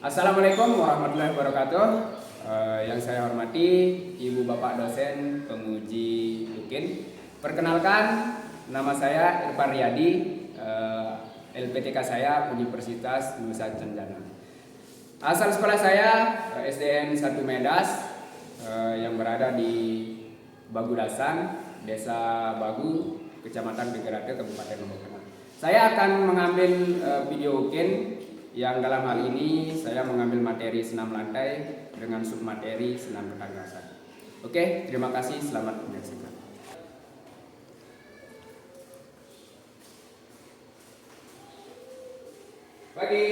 Assalamualaikum warahmatullahi wabarakatuh. Yang saya hormati Ibu Bapak dosen penguji UKIN. Perkenalkan, nama saya Irfan Riyadi. LPTK saya Universitas Nusa Tenggara. Asal sekolah saya SDN 1 Medas yang berada di Bagudasan, Desa Bagu, Kecamatan Begerate, Kabupaten Lombok Tengah. Saya akan mengambil video UKIN yang dalam hal ini saya mengambil materi senam lantai dengan submateri senam ketangkasan. Oke, terima kasih, selamat menyaksikan. Pagi.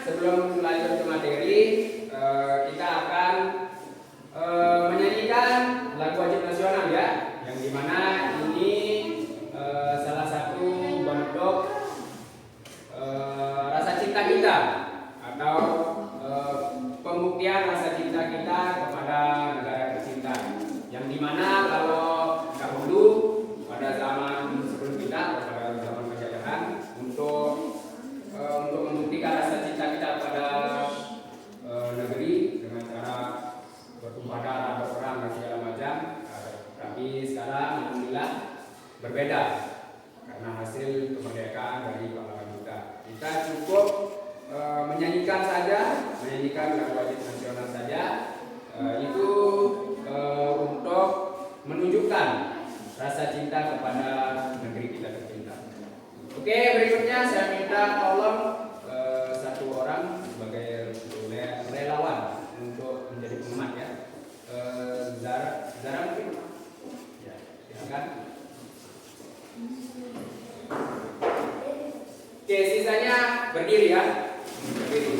Sebelum lanjut ke materi, kita akan menyanyikan lagu wajib nasional ya, yang dimana ini salah satu bentuk rasa cinta kita atau pembuktian rasa cinta kita kepada negara tercinta, yang dimana kalau dahulu pada zaman sebelum kita, pada zaman penjajahan, untuk membuktikan rasa cinta kita pada negeri dengan cara bertumpah darah, berperang dan segala macam. Tapi sekarang alhamdulillah berbeda karena hasil kemerdekaan dari pahlawan kita. Kita cukup menyanyikan saja, menyanyikan lagu wajib nasional saja, itu untuk menunjukkan rasa cinta kepada negeri kita tercinta. Oke, berikutnya saya minta tolong satu orang sebagai relawan untuk menjadi pengamat ya. Zara mungkin? Ya, silakan. Oke, sisanya berdiri ya. Berdiri.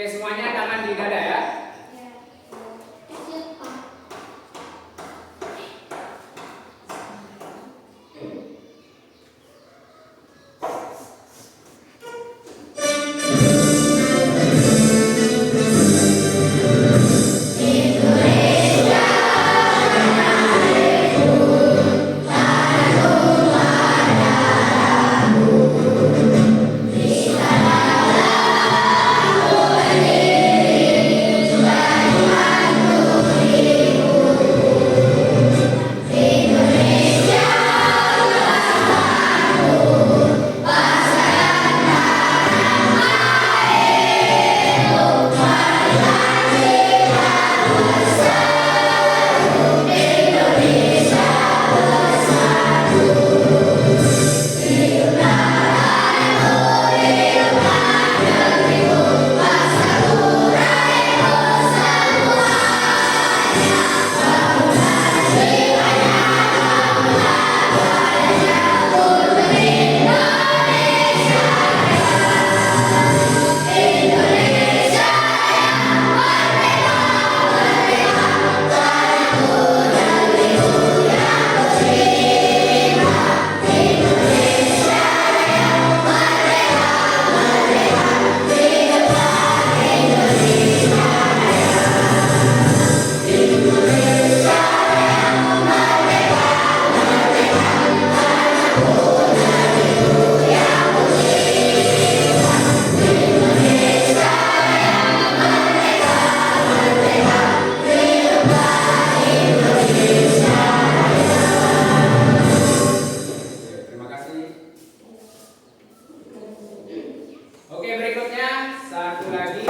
Oke, semuanya tangan di dada ya. Oke, berikutnya satu lagi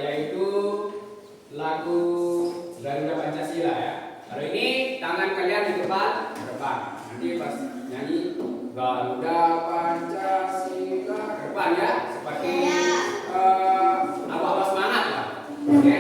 yaitu lagu Garuda Pancasila ya. Kalau ini tangan kalian di depan, nanti pas nyanyi Garuda Pancasila ke depan ya, seperti awal-awal semangat lah. Oke.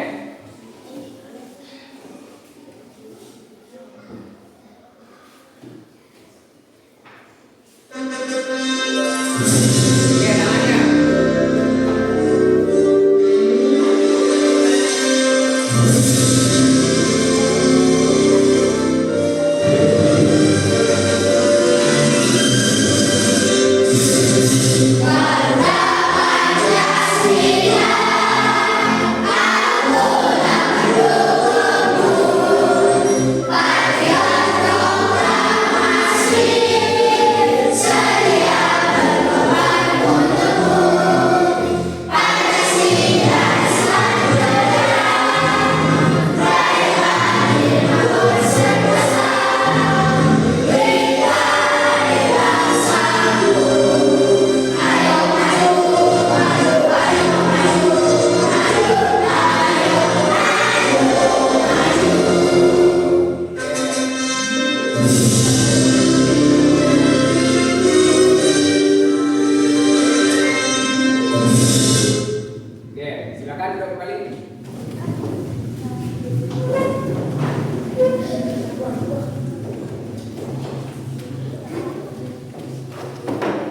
Silakan duduk kembali.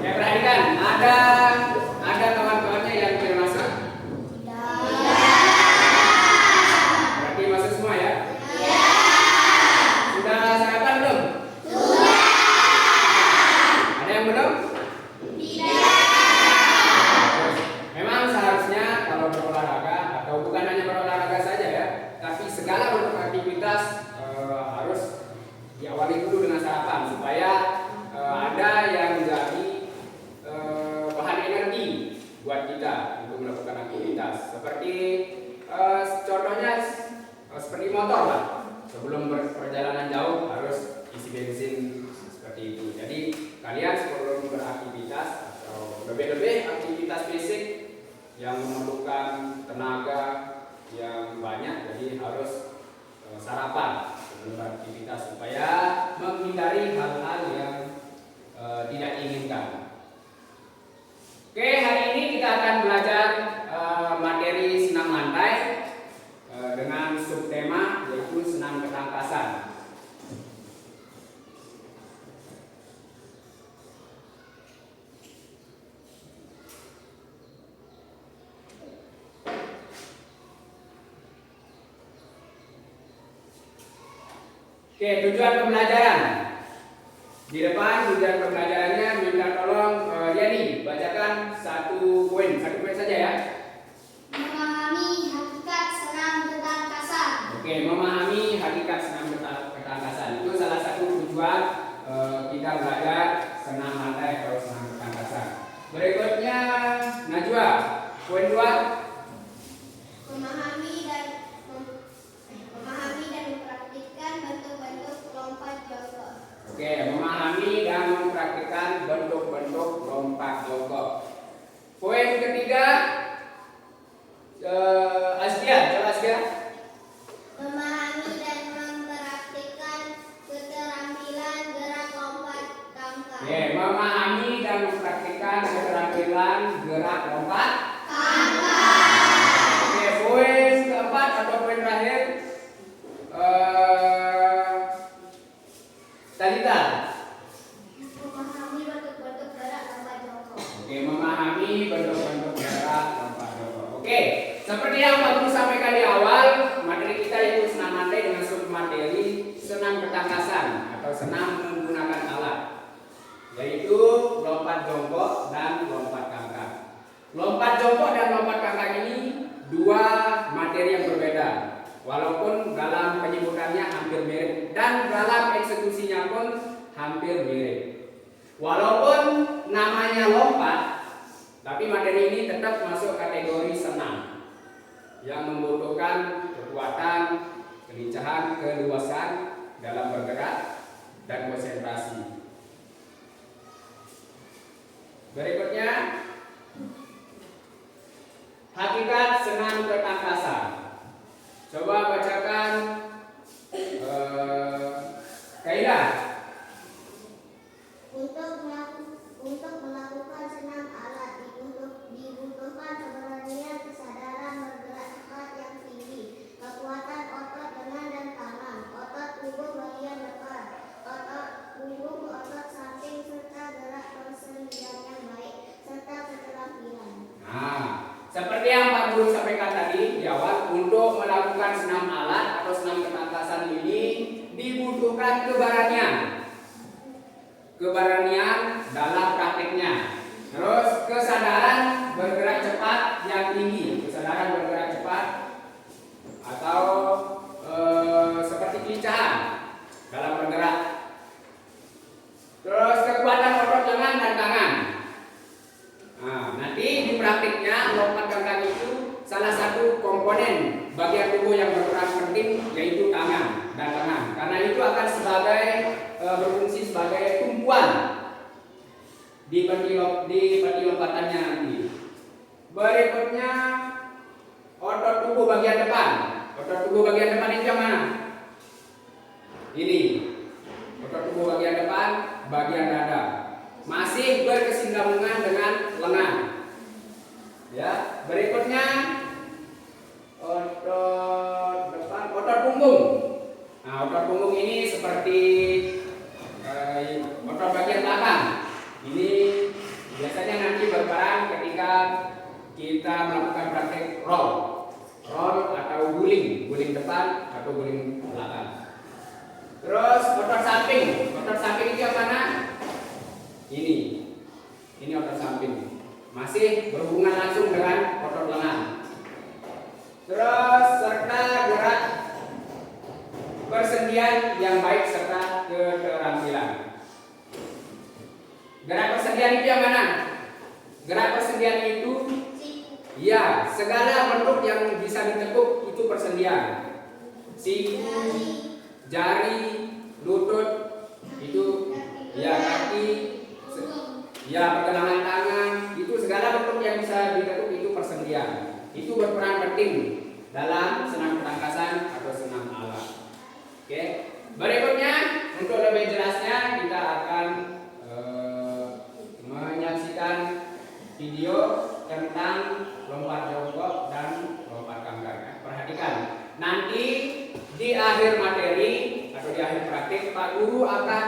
Ya, perhatikan, ada kawan-kawannya yang belum masuk? Berarti masuk semua ya? Sudah sarapan belum? Ada yang belum? Memang seharusnya kalau berolahraga atau bukan hanya berolahraga saja ya, tapi segala bentuk aktivitas harus diawali dulu dengan sarapan supaya ada yang menjadi bahan energi buat kita untuk melakukan aktivitas. Seperti contohnya seperti motor lah, sebelum perjalanan jauh harus isi bensin seperti itu. Jadi kalian sebelum beraktivitas atau lebih-lebih aktivitas fisik yang memerlukan tenaga yang banyak, jadi harus sarapan sebelum beraktivitas supaya menghindari hal-hal yang tidak diinginkan. Oke, hari ini kita akan belajar materi senam lantai dengan subtema yaitu senam ketangkasan. Oke, tujuan pembelajaran. Di depan tujuan pembelajarannya minta tolong Yani bacakan satu poin saja ya. Memahami hakikat senam ketangkasan. Oke, memahami hakikat senam ketangkasan itu salah satu tujuan kita belajar senam lantai atau senam ketangkasan. Berikutnya Najwa, poin 2. Memahami dan mempraktikkan bentuk-bentuk lompat jongkok. Oke, memahami dan mempraktikkan bentuk-bentuk lompat jongkok. Poin ketiga, Askia, coba Askia. Memahami dan mempraktikkan keterampilan gerak lompat tangkap. Oke, memahami dan mempraktikkan keterampilan gerak lompat. Oke, poin keempat atau poin terakhir, Talita. Memahami bentuk-bentuk gerak lompat jongkok. Oke, memahami bentuk-bentuk gerak lompat jongkok. Oke, seperti yang Pak Guru sampaikan di awal, materi kita yaitu senam lantai dengan submateri senam ketangkasan atau senam menggunakan alat, yaitu lompat jongkok dan lompat kangkang. Lompat jongkok dan lompat kangkang ini dua materi yang berbeda, walaupun dalam penyebutannya hampir mirip dan dalam eksekusinya pun hampir mirip. Walaupun namanya lompat, tapi materi ini tetap masuk kategori senam yang membutuhkan kekuatan, kelincahan, keluasan dalam bergerak dan konsentrasi. Berikutnya, hakikat senam ketangkasan. Coba bacakan kaidah. Untuk melakukan senam alat dibutuhkan keberanian, kesadaran bergerak cepat yang tinggi, kekuatan otot lengan dan tangan, otot punggung bagian depan, otot punggung, otot samping, serta gerak persendian yang baik, serta keterampilan. Nah, seperti yang Pak Guru sampaikan tadi di awal, untuk melakukan senam alat atau senam ketangkasan ini dibutuhkan keberanian dalam praktiknya. Terus kesadaran bergerak cepat yang tinggi, kesadaran bergerak cepat atau seperti kelincahan dalam bergerak. Terus kekuatan otot lengan dan tangan. Nah, nanti di praktiknya lompat kangkang itu salah satu komponen bagian tubuh yang berperan penting yaitu tangan dan tangan. Karena itu akan berfungsi sebagai tumpuan di peti lompatannya nanti. Berikutnya otot tubuh bagian depan. Otot tubuh bagian depan itu yang mana? Ini. Otot tubuh bagian depan, bagian dada. Masih berkesinambungan dengan lengan. Ya, berikutnya otot depan, otot punggung. Nah, otot punggung ini seperti otot bagian belakang. Ini biasanya nanti berperan ketika kita melakukan praktek roll atau guling depan atau guling belakang. Terus otot samping itu yang mana? Ini otot samping, masih berhubungan langsung dengan otot lengan. Terus serta gerak persendian yang baik serta keterampilan. Gerak persendian itu yang mana? Gerak persendian itu ya, segala bentuk yang bisa ditekuk itu persendian. Siku, jari, lutut, itu ya, kaki, ya, pergelangan tangan, itu segala bentuk yang bisa ditekuk itu persendian. Itu berperan penting dalam senam ketangkasan atau senam alat. Oke. Berikutnya untuk lebih jelasnya kita akan menyaksikan video tentang lompat jongkok dan lompat kangkang. Perhatikan, nanti di akhir materi atau di akhir praktik Pak Guru akan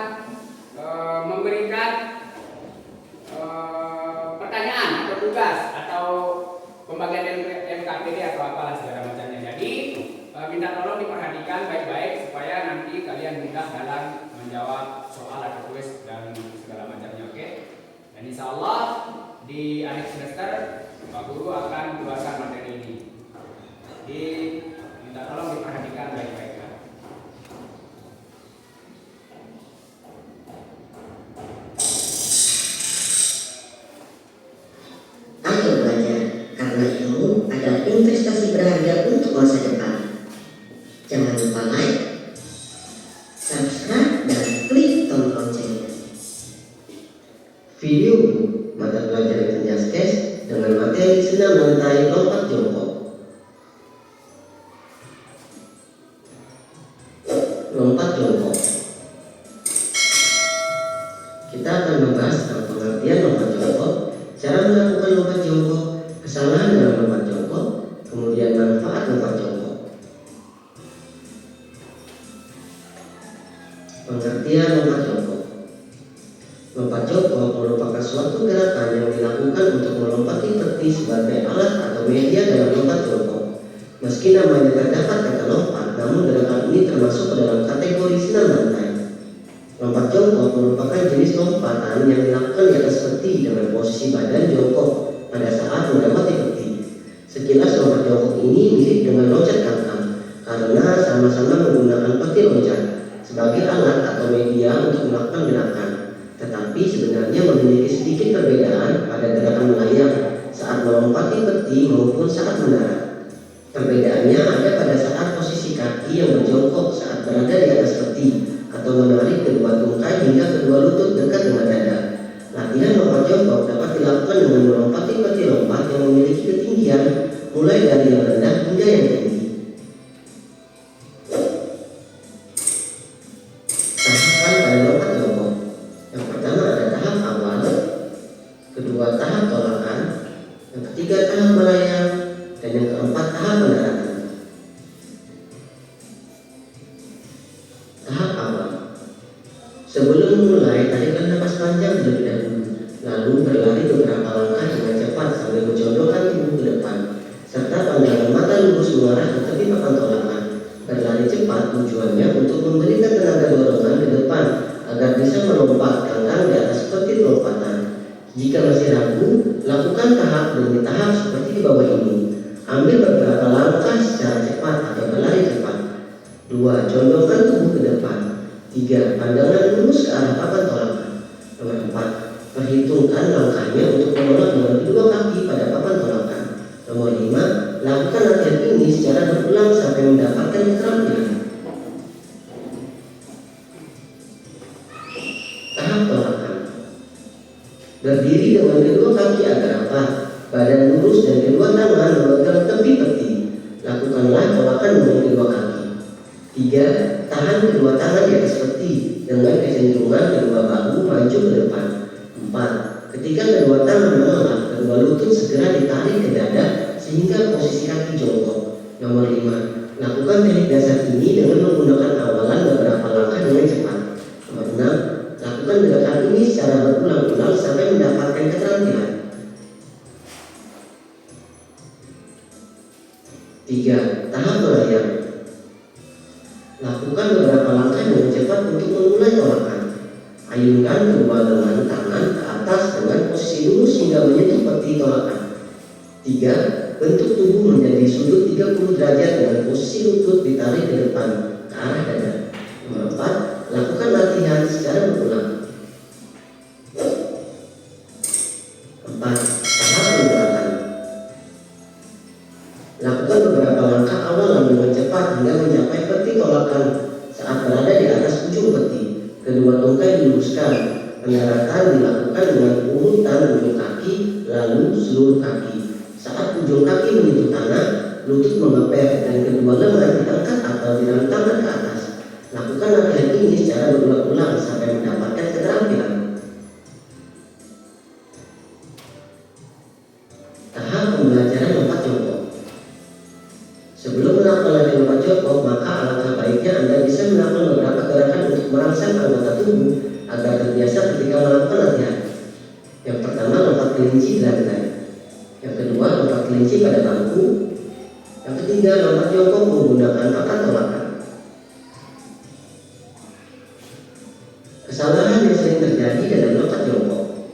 memberikan pertanyaan atau tugas atau pembagian NKPD atau apalah segala macamnya. Jadi minta tolong diperhatikan baik-baik supaya nanti kalian dan mudah dalam menjawab soal atau kuis dan segala macamnya. Oke. Dan insya Allah di akhir semester Pak Guru akan keluarkan materi ini. Minta tolong diperhatikan baik-baik. Ayo belajar, karena ilmu adalah investasi berharga untuk masa depan. Jangan lupa like, subscribe, dan klik tombol loncengnya. Video mata pelajaran Jaskes dengan materi senam lantai lompat jongkok. Lompat jongkok. Kita akan membahas tentang pengertian lompat jongkok, cara melakukan lompat jongkok, kesalahan dalam lompat jongkok, kemudian manfaat lompat jongkok. Pengertian lompat jongkok. Lompat jongkok merupakan suatu gerakan yang dilakukan untuk melompati peti sebagai alat atau media dalam lompat jongkok. Meski namanya terdapat kata lompat, namun gerakan ini termasuk ke dalam kategori senam lantai. Lompat jongkok merupakan jenis lompatan yang dilakukan di atas peti dengan posisi badan jongkok pada saat mendapati peti. Sekilas lompat jongkok ini mirip dengan loncat kangkang karena sama-sama menggunakan peti loncat sebagai alat atau media untuk melakukan gerakan. Tetapi sebenarnya memiliki sedikit perbedaan pada gerakan melayang saat melompati peti maupun saat mendarat. Perbedaannya ada pada saat posisi kaki yang berjongkok saat berada di atas peti atau menarik kedua tungkai hingga kedua lutut dekat dengan dada. Latihan lompat jongkok dapat dilakukan dengan melompati peti lompat yang memiliki ketinggian mulai dari yang rendah hingga yang tinggi. Tahapan pada lompat jongkok. Yang pertama ada tahap awal, kedua tahap tolakan, yang ketiga tahap melayang, dan yang keempat tahap pendaratan. Tahap awal. Sebelum memulai, tarikan napas panjang terlebih dahulu, lalu berlari beberapa langkah dengan cepat sambil menjondokkan tubuh ke depan, serta pandangan mata lurus mengarah ke tepi papan tolakan. Berlari cepat tujuannya untuk memberikan tenaga dorongan ke depan agar bisa melompat kangkang di atas peti lompatan. Jika masih ragu, lakukan tahap demi tahap seperti di bawah ini. Ambil beberapa langkah secara cepat atau berlari cepat. 2. Condongkan tubuh ke depan. 3. Pandangan lurus ke arah papan tolakan. Nomor 4. Perhitungkan langkahnya untuk menolak dengan kedua kaki pada papan tolakan. Nomor 5. Lakukan latihan ini secara berulang sampai mendapatkan keterampilan. Tahap tolakan. Berdiri dengan kedua kaki agak rapat, badan lurus dan kedua tangan memegang tepi peti. Lakukanlah tolakan dengan kedua kaki. 3. Tahan kedua tangan di atas peti dengan kecenderungan kedua bahu maju ke depan. 4. Ketika kedua tangan menolak, kedua lutut segera ditarik ke dada sehingga posisi kaki jongkok. Nomor 5. Lakukan teknik dasar ini dengan menggunakan awalan beberapa langkah dengan cepat. Nomor 6. Lakukan gerakan ini secara berulang-ulang sampai mendapatkan keterampilan. 3. Tahap melayang. Lakukan beberapa langkah dengan cepat untuk memulai tolakan. Ayunkan kedua lengan tangan ke atas dengan posisi lurus hingga menyentuh peti tolakan. 3. Bentuk tubuh menjadi sudut 30 derajat dengan posisi lutut ditarik ke depan ke arah dada. Nomor 4. Lakukan latihan secara berulang. 4. Tahap penggerakan. Lakukan beberapa langkah awal dengan cepat hingga mencapai peti tolakan. Saat berada di atas ujung peti, kedua tungkai diluruskan. Pendaratan dilakukan dengan urutan ujung kaki lalu seluruh kaki. Saat ujung kaki menyentuh tanah, lutut mengepet dan kedua lengan diangkat atau direntangkan ke atas. Lakukan latihan ini secara berulang-ulang sampai mendapatkan keterampilan. Tahap pembelajaran lompat jongkok. Sebelum melakukan latihan lompat jongkok, maka alangkah baiknya Anda bisa melakukan beberapa gerakan untuk merangsang anggota tubuh agar terbiasa ketika melakukan latihan. Yang pertama, lompat kelinci di lantai. Yang kedua, lompat kelinci pada bangku. Yang ketiga, lompat jongkok menggunakan papan tolakan. Kesalahan yang sering terjadi dalam lompat jongkok.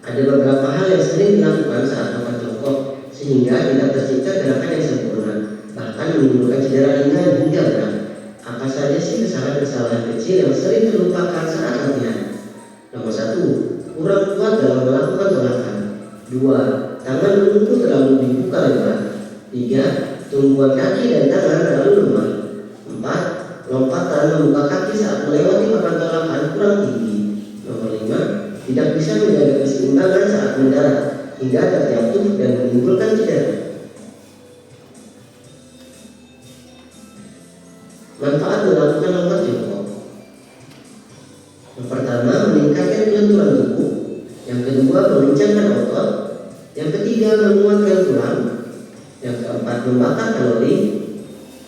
Ada beberapa hal yang sering dilakukan saat lompat jongkok sehingga tidak tercipta gerakan yang sempurna, bahkan menimbulkan cedera ringan hingga berat. Apa saja sih kesalahan-kesalahan kecil yang sering terlupakan saat latihan? Nomor 1, kurang kuat dalam melakukan tolakan. 2, tangan menunggu terlalu dibuka lebar. 3, tumpuan kaki dan tangan terlalu lemah. 4, lompatan membuka kaki saat melewati papan tolakan kurang tinggi. Nomor 5, tidak bisa menjaga keseimbangan saat mendarat hingga terjatuh dan menimbulkan cedera. Manfaat melakukan lompat jongkok. Yang pertama, meningkatkan kelenturan tubuh. Yang kedua, mengencangkan otot. Yang ketiga, menguatkan tulang. Yang keempat, membakar kalori.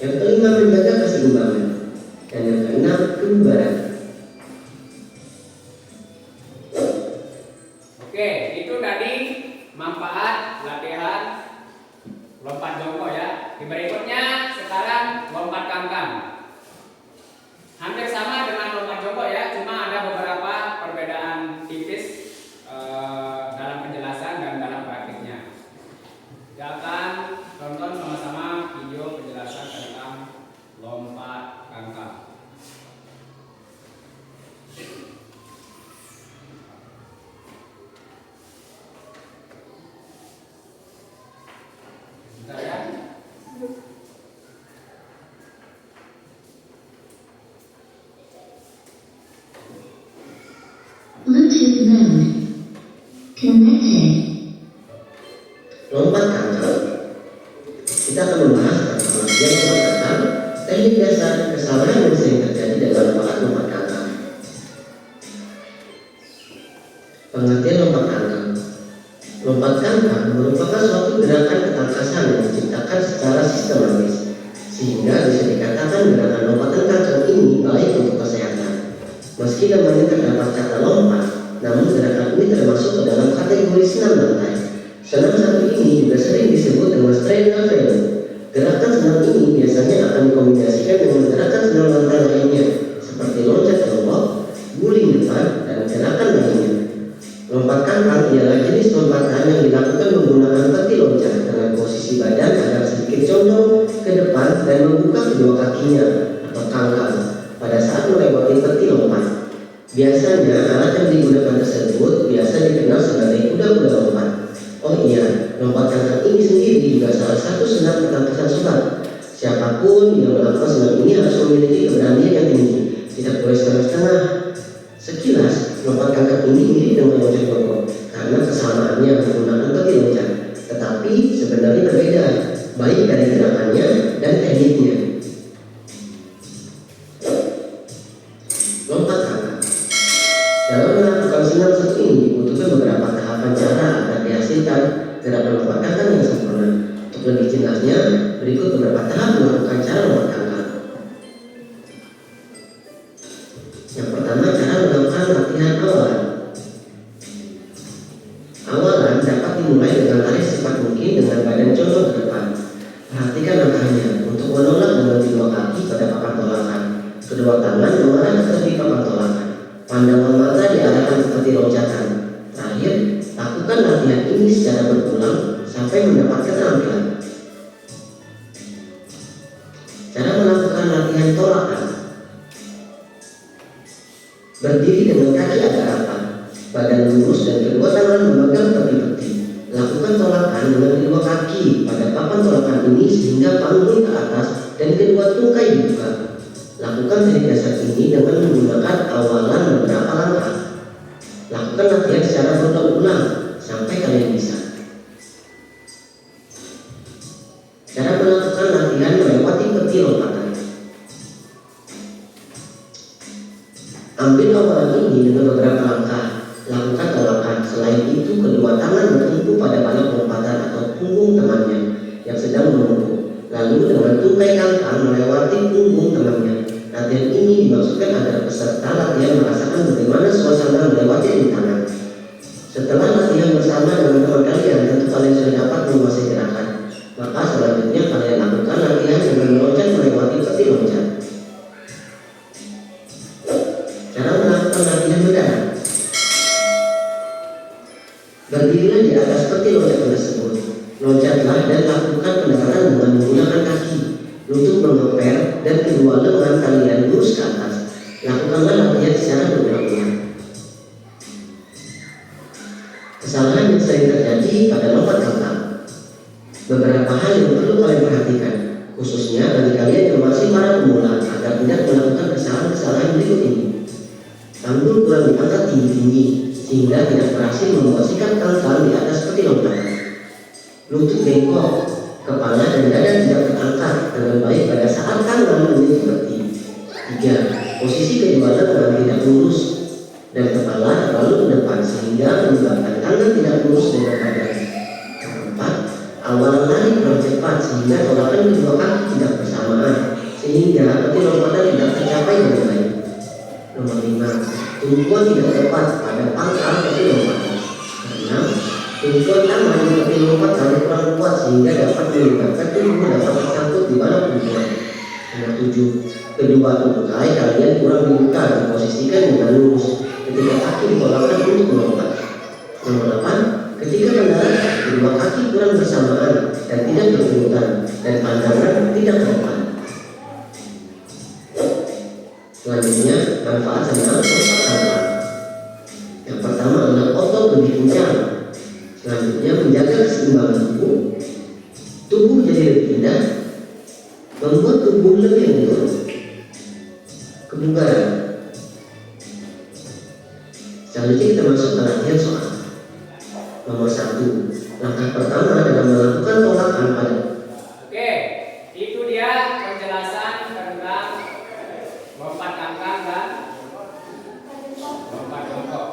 Yang kelima, menjaga keseimbangan. Dan yang keenam, kebugaran. Oke, itu tadi manfaat latihan lompat jongkok ya. Di berikutnya sekarang lompat kangkang. Hampir sama dengan lompat jongkok ya, cuma ada beberapa perbedaan tipis dalam penjelasan dan dalam praktiknya. Kita akan tonton sama-sama video penjelasan tentang lompat kangkang. Bentar ya. Bluetooth mode connected. Lompat kangkang. Kita akan membahas tentang pengertian lompat kangkang, teknik dasar, kesalahan yang sering terjadi dalam lompat kangkang. Pengertian lompat kangkang. Lompat kangkang merupakan suatu gerakan ketangkasan yang diciptakan secara sistematis, sehingga bisa dikatakan gerakan lompatan kangkang ini baik untuk kesehatan. Meski namanya terdapat kata lompat, namun gerakan ini termasuk ke dalam kategori senam lantai. Senam satu ini juga sering disebut dengan straddle velo. Gerakan senam ini biasanya akan dikombinasikan dengan gerakan senam lantai lainnya, seperti loncat kelompok, guling depan, dan gerakan lainnya. Lompat kangkang ialah jenis lompatan yang dilakukan menggunakan peti loncat dengan posisi badan agar sedikit condong ke depan dan membuka kedua kakinya atau kangkang pada saat melewati peti lompat. Biasanya alat yang digunakan tersebut biasa dikenal sebagai kuda-kuda lompat. Oh iya, lompat kangkang ini sendiri juga salah satu senam ketangkasan sulap. Siapapun yang melakukan senam ini harus memiliki keberanian yang tinggi, tidak boleh setengah-setengah. Sekilas, lompat kangkang ini mirip dengan loncat jongkok karena kesamaannya menggunakan peti loncat, tetapi sebenarnya berbeda, baik dari gerakannya dan tekniknya. Lompat kangkang. Dalam melakukan senam satu ini dibutuhkan beberapa tahapan cara agar dihasilkan gerakan lompat kangkang yang sempurna. Untuk lebih jelasnya, berikut beberapa tahap melakukan cara lompat kangkang. Yang pertama, cara melakukan latihan awalan. Awalan dapat dimulai dengan lari secepat mungkin dengan badan condong ke depan. Perhatikan langkahnya untuk menolak dengan kedua kaki pada papan tolakan. Kedua tangan mengarah ke tepi papan tolakan. Pandangan mata diarahkan seperti loncatan. Terakhir, lakukan latihan ini secara berulang sampai mendapat keterampilan. Cara melakukan latihan tolakan. Berdiri dengan kaki agak rapat, badan lurus dan kedua tangan memegang tepi-tepi. Lakukan tolakan dengan kedua kaki pada papan tolakan ini sehingga panggul ke atas dan kedua tungkai dibuka. Lakukan teknik dasar ini dengan menggunakan awalan beberapa langkah. Lakukan latihan secara berulang-ulang sampai kalian bisa. Cara melakukan latihan melewati peti lompatan. Ambil awalan ini dengan beberapa langkah. Lakukan tolakan. Selain itu, kedua tangan bertumpu pada balok lompatan atau punggung temannya yang sedang menunggu. Lalu dengan tungkai kangkang melewati punggung temannya. Latihan ini dimaksudkan agar peserta latihan merasakan bagaimana suasana melewati rintangan. Setelah latihan bersama dengan teman kalian, tentu kalian sudah dapat menguasai gerakan. Maka selanjutnya kalian lakukan latihan dengan meloncat melewati peti loncat. Cara melakukan latihan mendarat. Berdirilah di atas peti loncat tersebut. Loncatlah dan lakukan pendaratan dengan menggunakan kaki. Lutut mengeper dan kedua lengan kalian lurus ke atas. Lakukanlah latihan secara berulang-ulang. Kesalahan yang sering terjadi pada lompat angkat. Beberapa hal yang perlu kalian perhatikan, khususnya bagi kalian yang masih para pemula, agar tidak melakukan kesalahan-kesalahan berikut ini. Tanggul kurang diangkat tinggi-tinggi sehingga tidak berhasil memposisikan tangkal di atas peti lompatan. Lutut bengkok, kepala dan dada tidak terangkat dengan baik pada saat tangan menyentuh peti. 3. Posisi kedua lengan tidak lurus dan kepala terlalu ke depan sehingga menyebabkan tangan tidak lurus dengan badan. 4. Awalan lari terlalu cepat sehingga tolakan kedua kaki tidak bersamaan sehingga peti lompatan tidak tercapai dengan baik. Nomor 5. Tumpuan tidak tepat pada pangkal peti lompatan. 6. Tumpuan tangan di peti lompatan kurang kuat sehingga dapat menyebabkan tubuh dapat tersangkut di bawah tumpuan. Nomor 7. Kedua tungkai kalian kurang dibuka diposisikan dengan lurus ketika kaki ditolakkan untuk melompat. Nomor 8. Ketika mendarat, kedua kaki kurang bersamaan dan tidak berurutan dan pandangan tidak tepat. Selanjutnya, manfaat senam lompat angkat. Yang pertama adalah otot lebih kencang. Selanjutnya, menjaga keseimbangan tubuh. Tubuh jadi lebih indah, membuat tubuh lebih lentur. Kebugaran. Selanjutnya kita masuk ke latihan soal. Nomor 1. Langkah pertama adalah melakukan tolakan pada. Oke, itu dia penjelasan tentang lompat angkat dan lompat jongkok.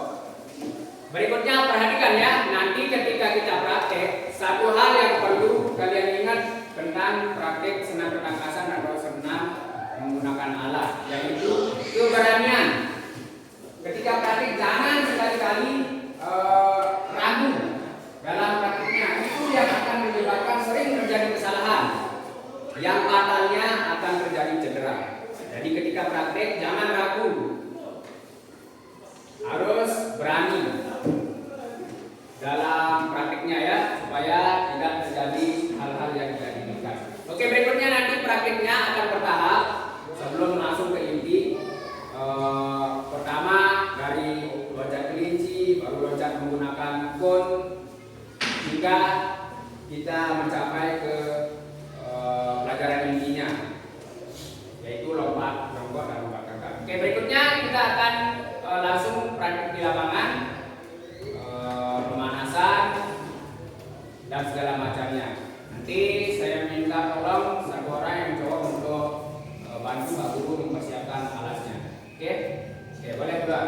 Berikutnya perhatikan ya, nanti ketika kita praktek, satu hal yang perlu kalian ingat tentang praktek senam ketangkasan atau senam menggunakan alat, yaitu keberanian. Ketika praktek jangan sekali-kali ragu dalam prakteknya. Itu yang akan menyebabkan sering terjadi kesalahan yang fatalnya akan terjadi cedera. Jadi ketika praktek jangan ragu, harus berani dalam prakteknya ya, supaya tidak terjadi hal-hal yang tidak diinginkan. Oke, berikutnya nanti prakteknya akan bertahap. Sebelum langsung ke inti, pertama dari loncat kelinci, baru loncat menggunakan kon, hingga kita mencapai ke pelajaran intinya, yaitu lompat jongkok dan lompat angkat. Oke, berikutnya kita akan langsung praktik di lapangan, pemanasan dan segala macamnya. Nanti saya minta tolong satu orang yang cowok untuk bantu Pak Guru mempersiapkan alatnya. Oke, boleh bro.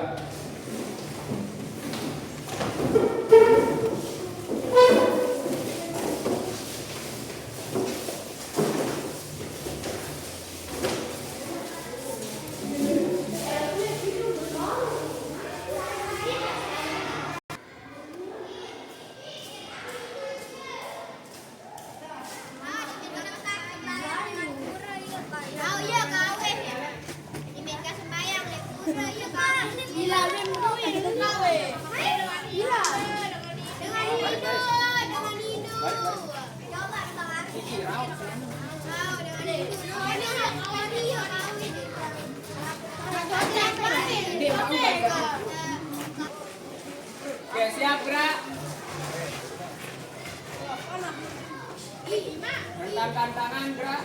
Oke, siap gerak. Rentangkan tangan, gerak.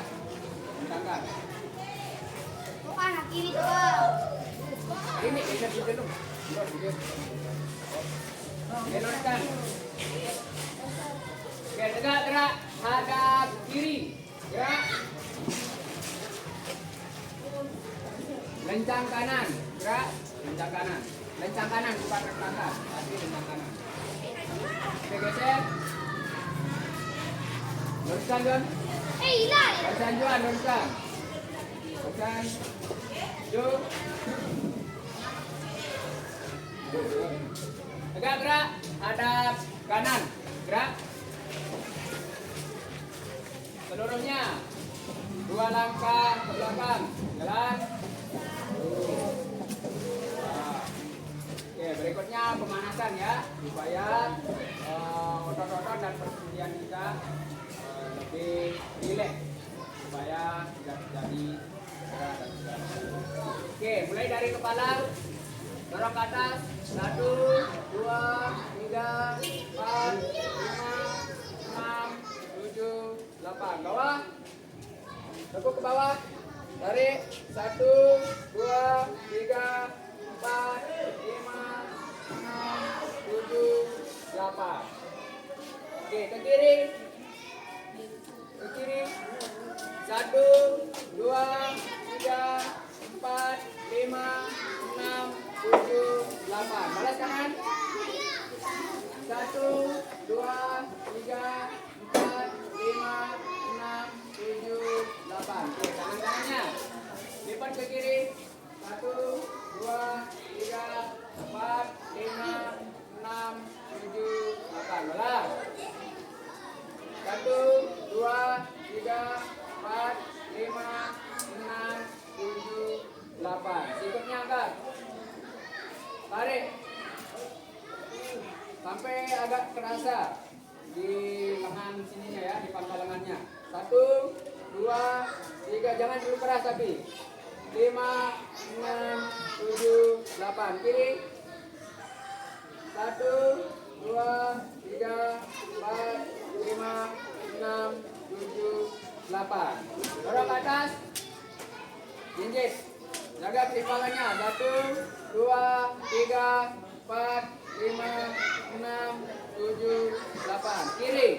Rentangkan. Bukan kiri tuh. Ini dulu. Oke, luruskan. Oke, tegak, gerak. Hadap kiri. Gerak. Lencang kanan. Gerak. Lencang kanan. Lencang kanan, bukan rentangkan. Tapi lencang kanan. Oke, geser. Luruskan, John. Hilang. Luruskan, John. Luruskan. Luruskan. Jom. Tegak, gerak. Hadap kanan. Gerak. Seluruhnya 2 langkah ke belakang. Jalan. pemanasan ya, supaya otot-otot dan persendian kita lebih rileks, supaya tidak terjadi cedera dan segala macam. Oke, mulai dari kepala, dorong ke atas, 1, 2, 3, 4, 5, 6, 7, 8. Bawah, tekuk ke bawah, tarik, 1, 2, 3, 4, 5, 6, 7, 8. Oke, ke kiri, 1, 2, 3, 4, 5, 6, 7, 8. Balas kanan, 1, 2, 3, 4, 5, 6, 7, 8. Oke, tangan kanannya lipat ke kiri, 1, 2, 3, 4, 5, 6, 7, 8. Balas, 1, 2, 3, 4, 5, 6, 7, 8. Sikutnya angkat, tarik sampai agak terasa di lengan sininya ya, di pangkal lengannya. 1, 2, 3, jangan dulu keras tapi. 5, 6, 7, 8. Kiri, 1, 2, 3, 4, 5, 6, 7, 8. Dorong ke atas, jinjit, jaga ketimpangannya. 1, 2, 3, 4, 5, 6, 7, 8. Kiri,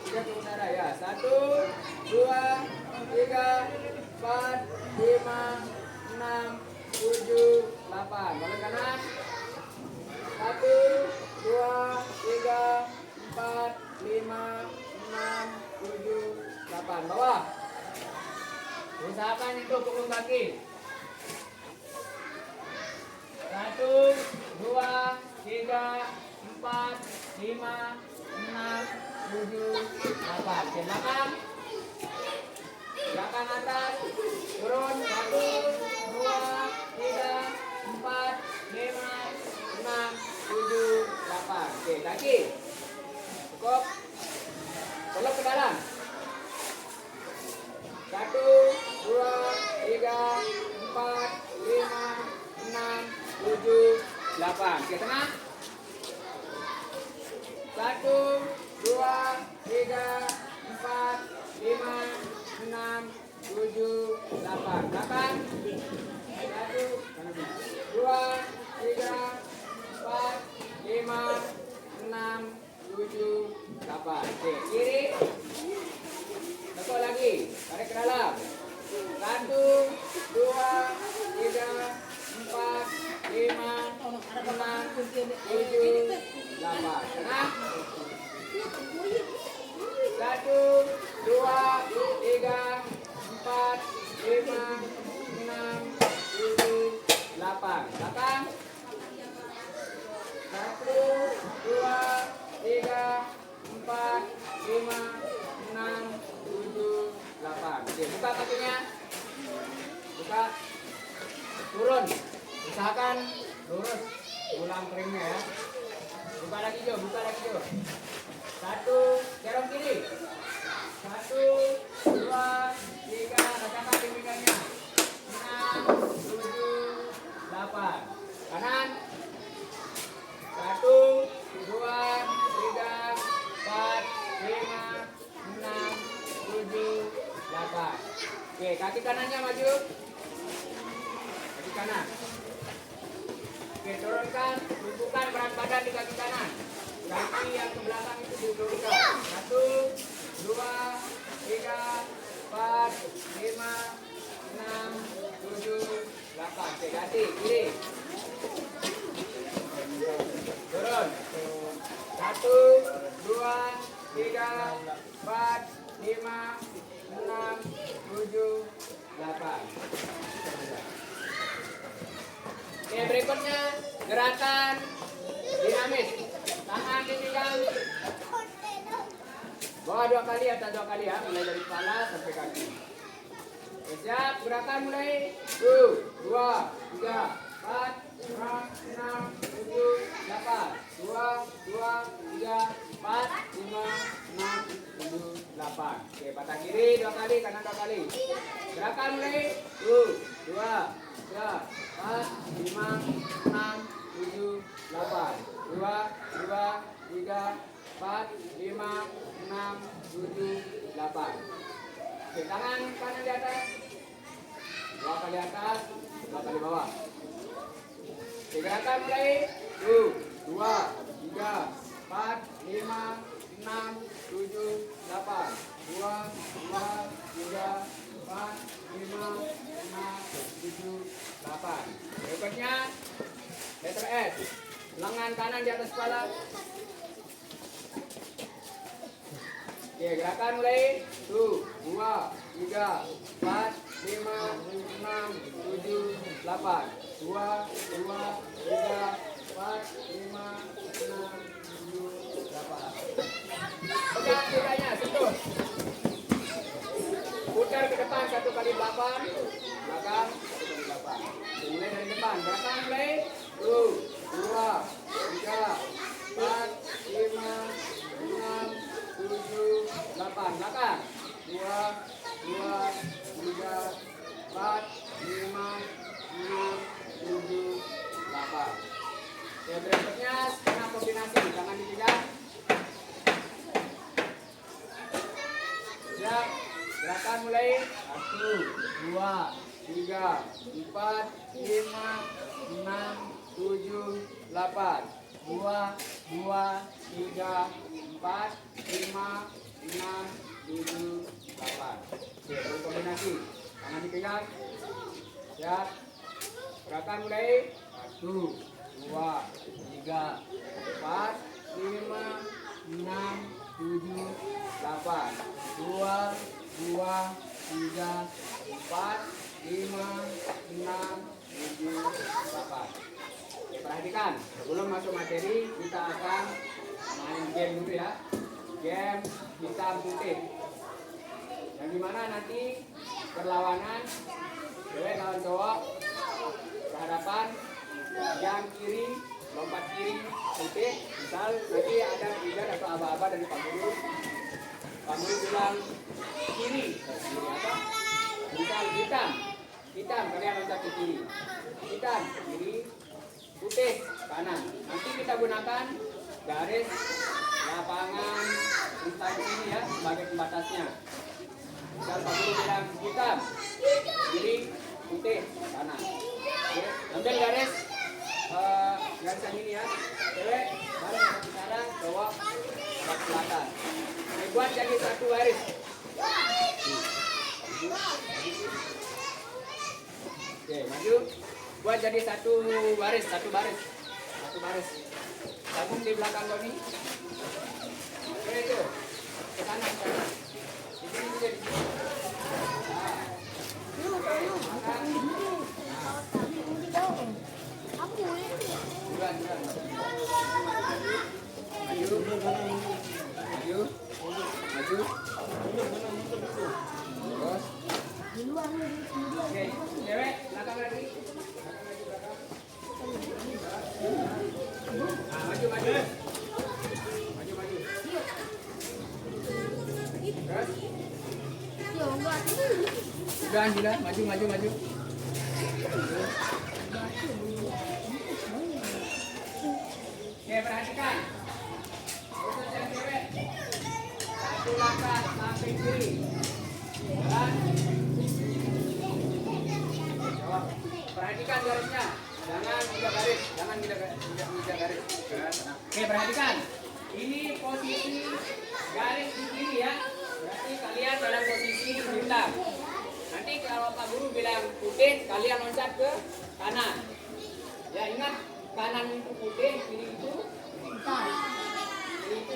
tidak ke udara ya. 1, 2, 3, 4, 5, 6, 7, 8. Balik kanan, 1, 2, 3, 4, 5, 6, 7, 8. Bawah, usahakan itu punggung kaki. 1, 2, 3, 4, 5, 6, 7, 8. Ke belakang, belakang atas, turun. 1, 2, 3, 4, 5, 6, 7, 8. Oke, kaki cukup, peluk ke dalam. 1, 2, 3, 4, 5, 6, 7, 8. Oke, tengah. 1, 2, 3, 4, 5, 6, 7, 8. Belakang. 1, 2, 3, 4, 5, 6, 7, 8. Oke, kiri. Tekuk lagi, tarik ke dalam. 1, 2, 3, 4, 5, 6, 7, 8. Tengah. 1, 2, 3, 4, 5, 6, 7, 8. Belakang. 1, 2, 3, 4, 5, 6, 7, 8. Oke, buka kakinya. Buka. Turun. Usahakan lurus tulang keringnya ya. Buka lagi Jo, buka lagi Jo. 1, dorong kiri. 1, 2, 3, rasakan pinggirannya. 6, 7, 8. Kanan. 1, 2, 3, 4, 5, 6, 7, 8. Oke, kaki kanannya maju. Kaki kanan. Oke, turunkan, tumpukan berat badan di kaki kanan. Kaki yang ke belakang itu diturunkan. 1, 2, 3, 4, 5, 6, 7, 8. Oke, ganti, kiri. Turun. 1, 2, 3, 4, 5, 6, 7, 8. Oke, berikutnya gerakan dinamis. Tangan dipinggang. Bawah 2 kali, atas 2 kali ya. Mulai dari kepala sampai kaki. Oke, siap. Gerakan mulai. 1, 2, 3, 4, 5, 6, Gerakan mulai. 1, 2, 3, 4, 5, 6, 7, 8. 2, 2, 3, 4, 5, 6, 7, 8. Oke, tangan kanan di atas. 2 kali atas, 2 kali bawah. Oke, gerakan mulai. 1, 2, 3, 4, 5, 6, 7, 8. 2, 2, 3, 4, 5, 6, 7, 8. Berikutnya letter S. Lengan kanan di atas kepala. Oke, gerakan mulai. 1, 2, 3, 4, 5, 6, 7, 8. 2, 2, 3, 4, 5, 6, 7, 8. Pegang lidahnya, sentuh. Putar ke depan 1 kali 8. Belakang 1 kali 8. Mulai dari depan. Gerakan mulai. 1, 2, 3, 4, 5, 6, 7, 8. Belakang. 2, 2, 3, 4, 5, 6, 7, 8. Ya, berikutnya setengah kombinasi. Jangan dipegang. Siap. Gerakan mulai. 1, 2, 3, 4, 5, 6, 7, 8. 2, 2, 3, 4, 5, 6, 7, 8. Oke, berkombinasi. Tangan dipegang. Siap. Gerakan mulai. 1, 2, 3, 4, 5, 6, 7, 8. 2, 2, 3, 4, 5, 6, 7, 8. Oke, perhatikan. Sebelum masuk materi, kita akan main game dulu ya. Game hitam putih. Yang dimana nanti berlawanan cewek lawan cowok berhadapan, yang kiri lompat kiri putih. Misal nanti ada hijau atau aba-aba dari Pak Guru. Pak Guru bilang kiri apa? Misal hitam, kalian loncat ke kiri. Hitam kiri, putih kanan. Nanti kita gunakan garis lapangan instansi ini ya sebagai pembatasnya. Misal Pak Guru bilang hitam kiri, putih kanan. Oke, ambil garis yang ini ya. Cewek baru ke sana, cowok ke selatan. Ini buat jadi 1 baris. Oke, maju. Buat jadi 1 baris. Gabung di belakang Doni. Oke, itu. Ke sana. Di sini juga di sini. Maju. Terus. Oke, cewek belakang lagi. Maju. Terus. Sudah, maju. Oke, perhatikan. Untuk yang cewek, 1 langkah sampai kiri. Jalan. Perhatikan garisnya. Jangan tidak garis. Oke, perhatikan. Ini posisi garis di kiri ya. Berarti kalian dalam posisi hitam. Nanti kalau Pak Guru bilang putih, kalian loncat ke kanan. Ya, ingat, kanan itu putih, kiri itu hitam. Kiri itu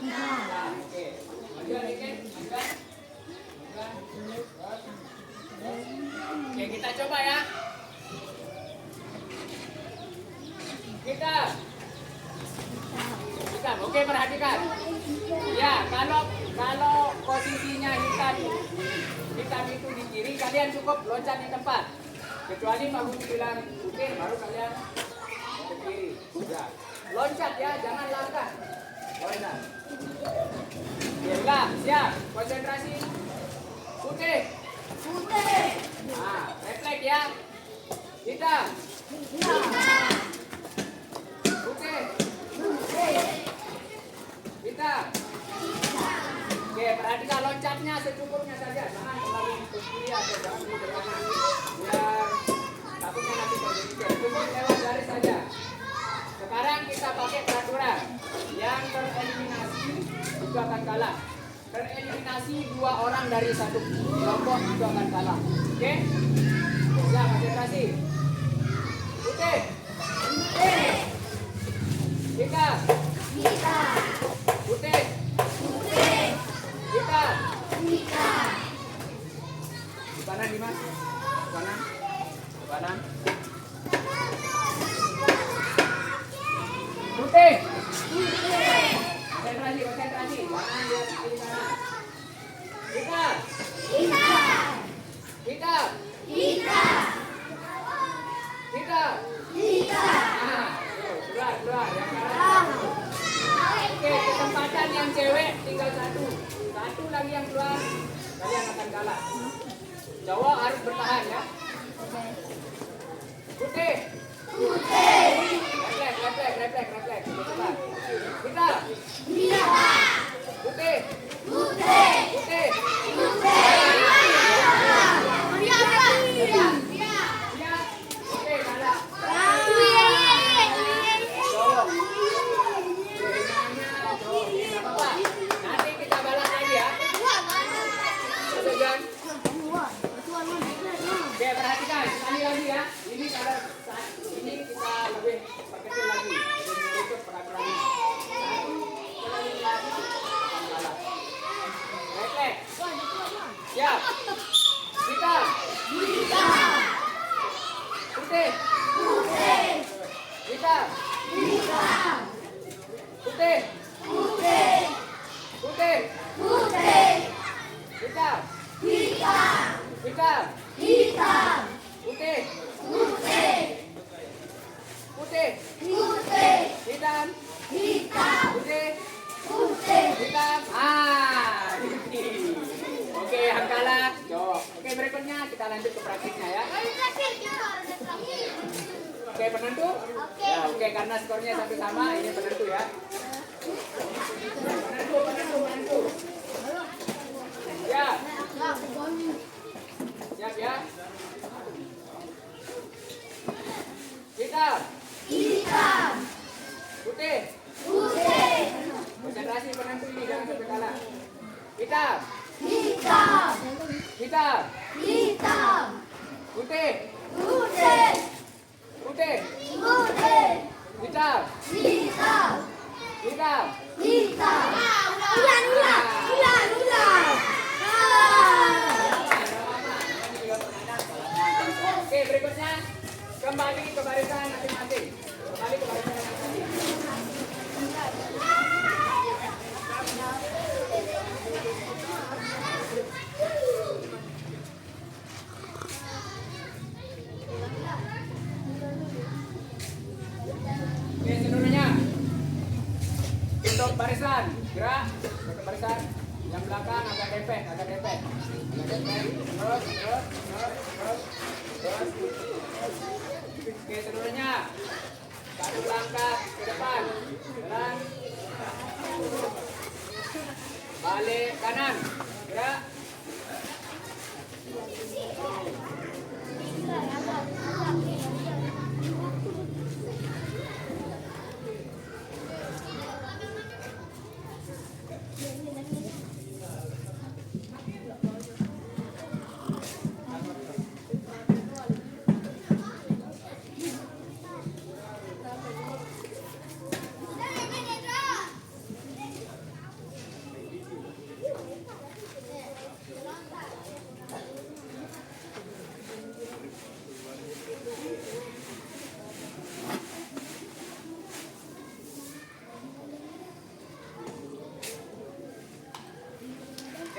hitam. Oke. Maju dikit, Oke, kita coba ya. Hitam. Oke, perhatikan. Ya, kalau posisinya hitam itu di kiri, kalian cukup loncat di tempat. Kecuali Pak Guru bilang putih, baru kalian ke kiri. Ya. Loncat ya, jangan langkah. Loncat. Siap, konsentrasi. Putih. Nah, refleks ya. Hitam. Putih. Hitam. Oke, perhatikan loncatnya secukupnya saja. Jangan terlalu ke kiri atau jangan terlalu ke kanan. Biar takutnya nanti terjadi. Cukup lewat garis saja. Sekarang kita pakai peraturan. Yang tereliminasi itu akan kalah. Tereliminasi 2 orang dari satu kelompok itu akan kalah. Oke? Ya, konsentrasi. Putih. Hitam. Putih. Hitam. Di kanan, Dimas. Di kanan. Di kanan. Putih. Konsentrasi, konsentrasi. Kanan lihat kiri kanan. Hitam. Hitam. Hitam. Nah, keluar yang kanan. Oke, kesempatan yang cewek tinggal satu lagi yang keluar, kalian akan kalah. Cowok harus bertahan ya. Putih. Refleks. Cepat. Hitam. Putih. Oke, kalah. Nanti kita balas lagi ya. Segan. Oke, perhatikan sekali lagi ya. Ini kita lebih perkecil lagi. Ikut peraturan. Refleks. Siap. Hitam. Putih. Hitam. Putih. Hitam. Putih. Hitam. Hitam. Oke, yang kalah. Oke, berikutnya kita lanjut ke praktiknya ya. Oke, penentu? Ya, oke, karena skornya satu sama, ini penentu ya. Penentu. Ya. Siap ya. Hitam. Putih. Konsentrasi penentu ini, jangan sampai kalah. Hitam. Putih. Hitam. Oke, berikutnya kembali ke barisan masing-masing. Oke, seluruhnya untuk barisan gerak, untuk barisan yang belakang agak dempet. Terus. Oke, seluruhnya satu langkah ke depan, jalan, balik kanan, gerak.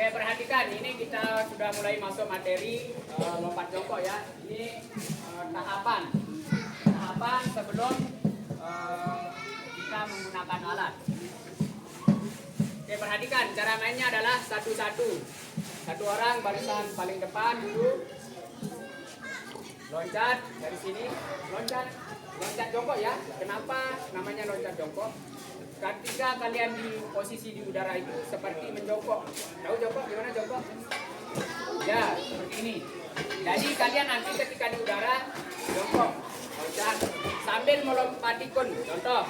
Oke, perhatikan, ini kita sudah mulai masuk materi lompat jongkok ya. Ini tahapan sebelum kita menggunakan alat. Oke, perhatikan, cara mainnya adalah satu-satu. Satu orang barisan paling depan dulu. Loncat dari sini, loncat jongkok ya. Kenapa namanya loncat jongkok? Ketika kalian di posisi di udara itu seperti menjongkok. Tahu jongkok gimana jongkok? Ya, seperti ini. Jadi kalian nanti ketika di udara jongkok, loncat sambil melompati kun. Contoh.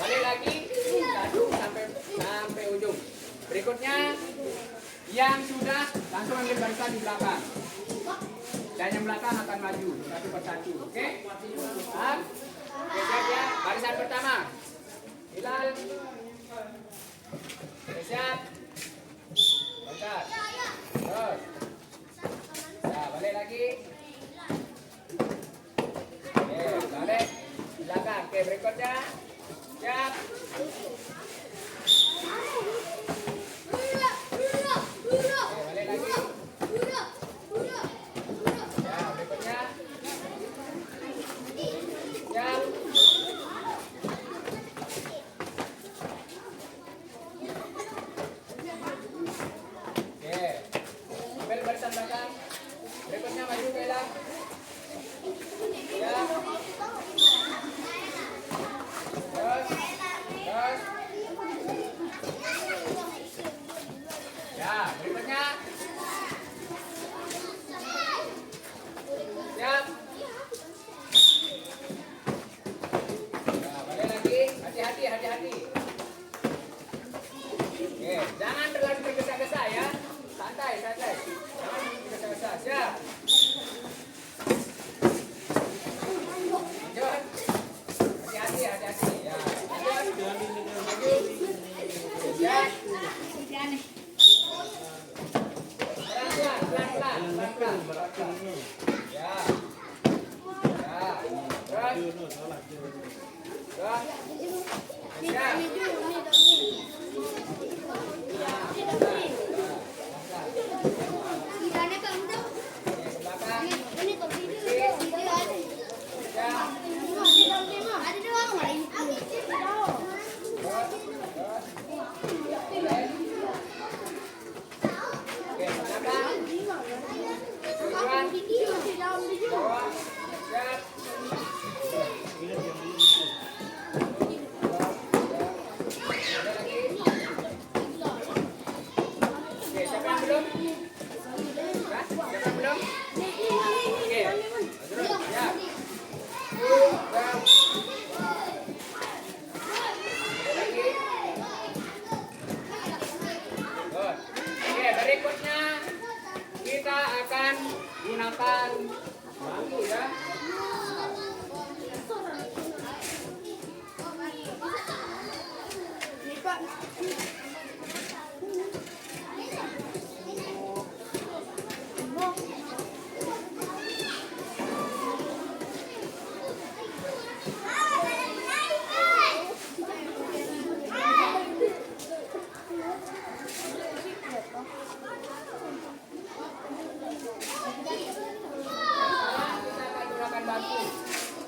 Balik lagi, satu sampai ujung. Berikutnya yang sudah langsung ambil barisan di belakang. Dan yang belakang akan maju satu persatu. Oke? Paham? Oke, siap ya. Barisan pertama. Hilal. Oke, siap. Loncat. Terus. Nah, balik lagi. Oke, balik. Belakang. Oke, berikutnya. Siap. Oke, balik lagi. Ya, berikutnya. Siap. Oke. Ambil barisan belakang. Berikutnya maju Bella. Ya. Terus. Ya, berikutnya. Siap. Ya, balik lagi. Hati-hati. Oke, jangan terlalu tergesa-gesa ya. Santai. Jangan tergesa-gesa. Siap. Lanjut. Hati-hati. Ya. Lanjut. Siap. Pelan-pelan. Ya. Terus. Siap. Berikutnya kita akan gunakan bambu ya.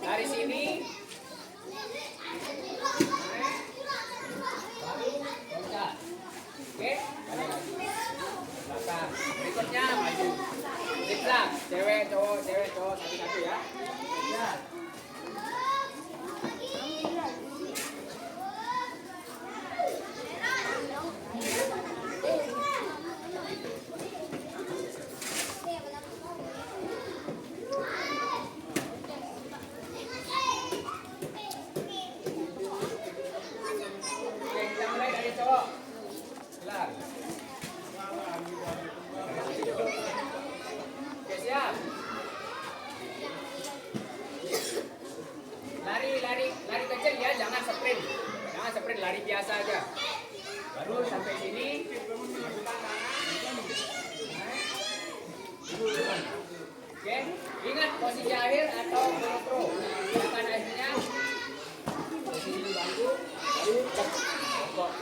Dari sini loncat. Oke, balik lagi. Belakang. Berikutnya maju. Zigzag, cewek cowok satu-satu ya. Ya. Lari kecil ya, jangan sprint, lari biasa aja. Baru sampai sini. Oke, ingat posisi akhir atau pro. Silakan akhirnya posisi di bangku, baru jongkok.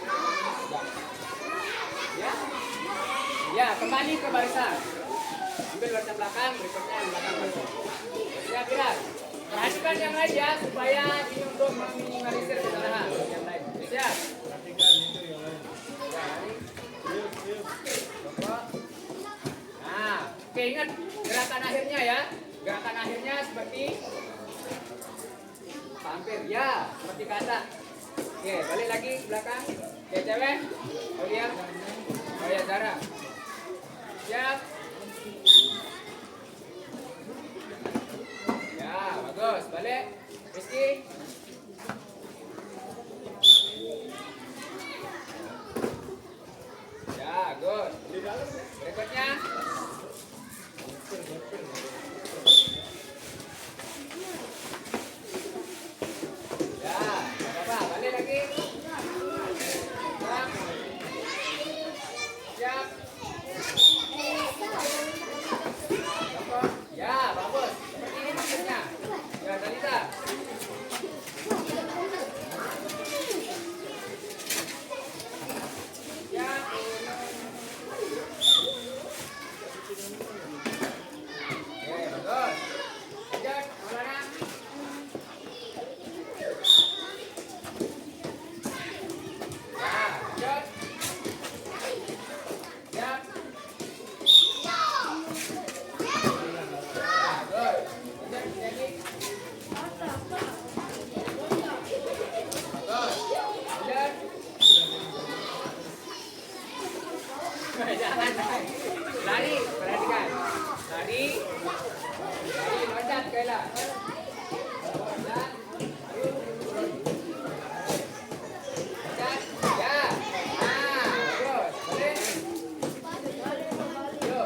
Ya, kembali ke barisan. Ambil barisan belakang, berikutnya yang belakang barisan. Kira-kira perhatikan yang lain ya, supaya ini untuk meminimalisir kesalahan yang lain. Siap. Oke, ingat gerakan akhirnya ya. Gerakan akhirnya seperti hampir ya, seperti kata. Oke, balik lagi ke belakang. Oke, cewek. Oh dia. Oh ya, Zara. Siap. Ya, bagus. Balik. Rizky. Ya, good. Berikutnya. Ya, apa-apa. Balik lagi. Siap. Siap. Ya, bagus. Seperti ini maksudnya. Ya, Talita. Ya. Oke, bagus. Lanjut, Maulana. Ya, lanjut. Ya. Bagus. Lanjut, lagi. Bagus. Lanjut. Jangan lari, perhatikan. Lari. Lari, loncat, Kayla. Loncat. Turun. Loncat. Ya. Ah, bagus. Balik. Yo.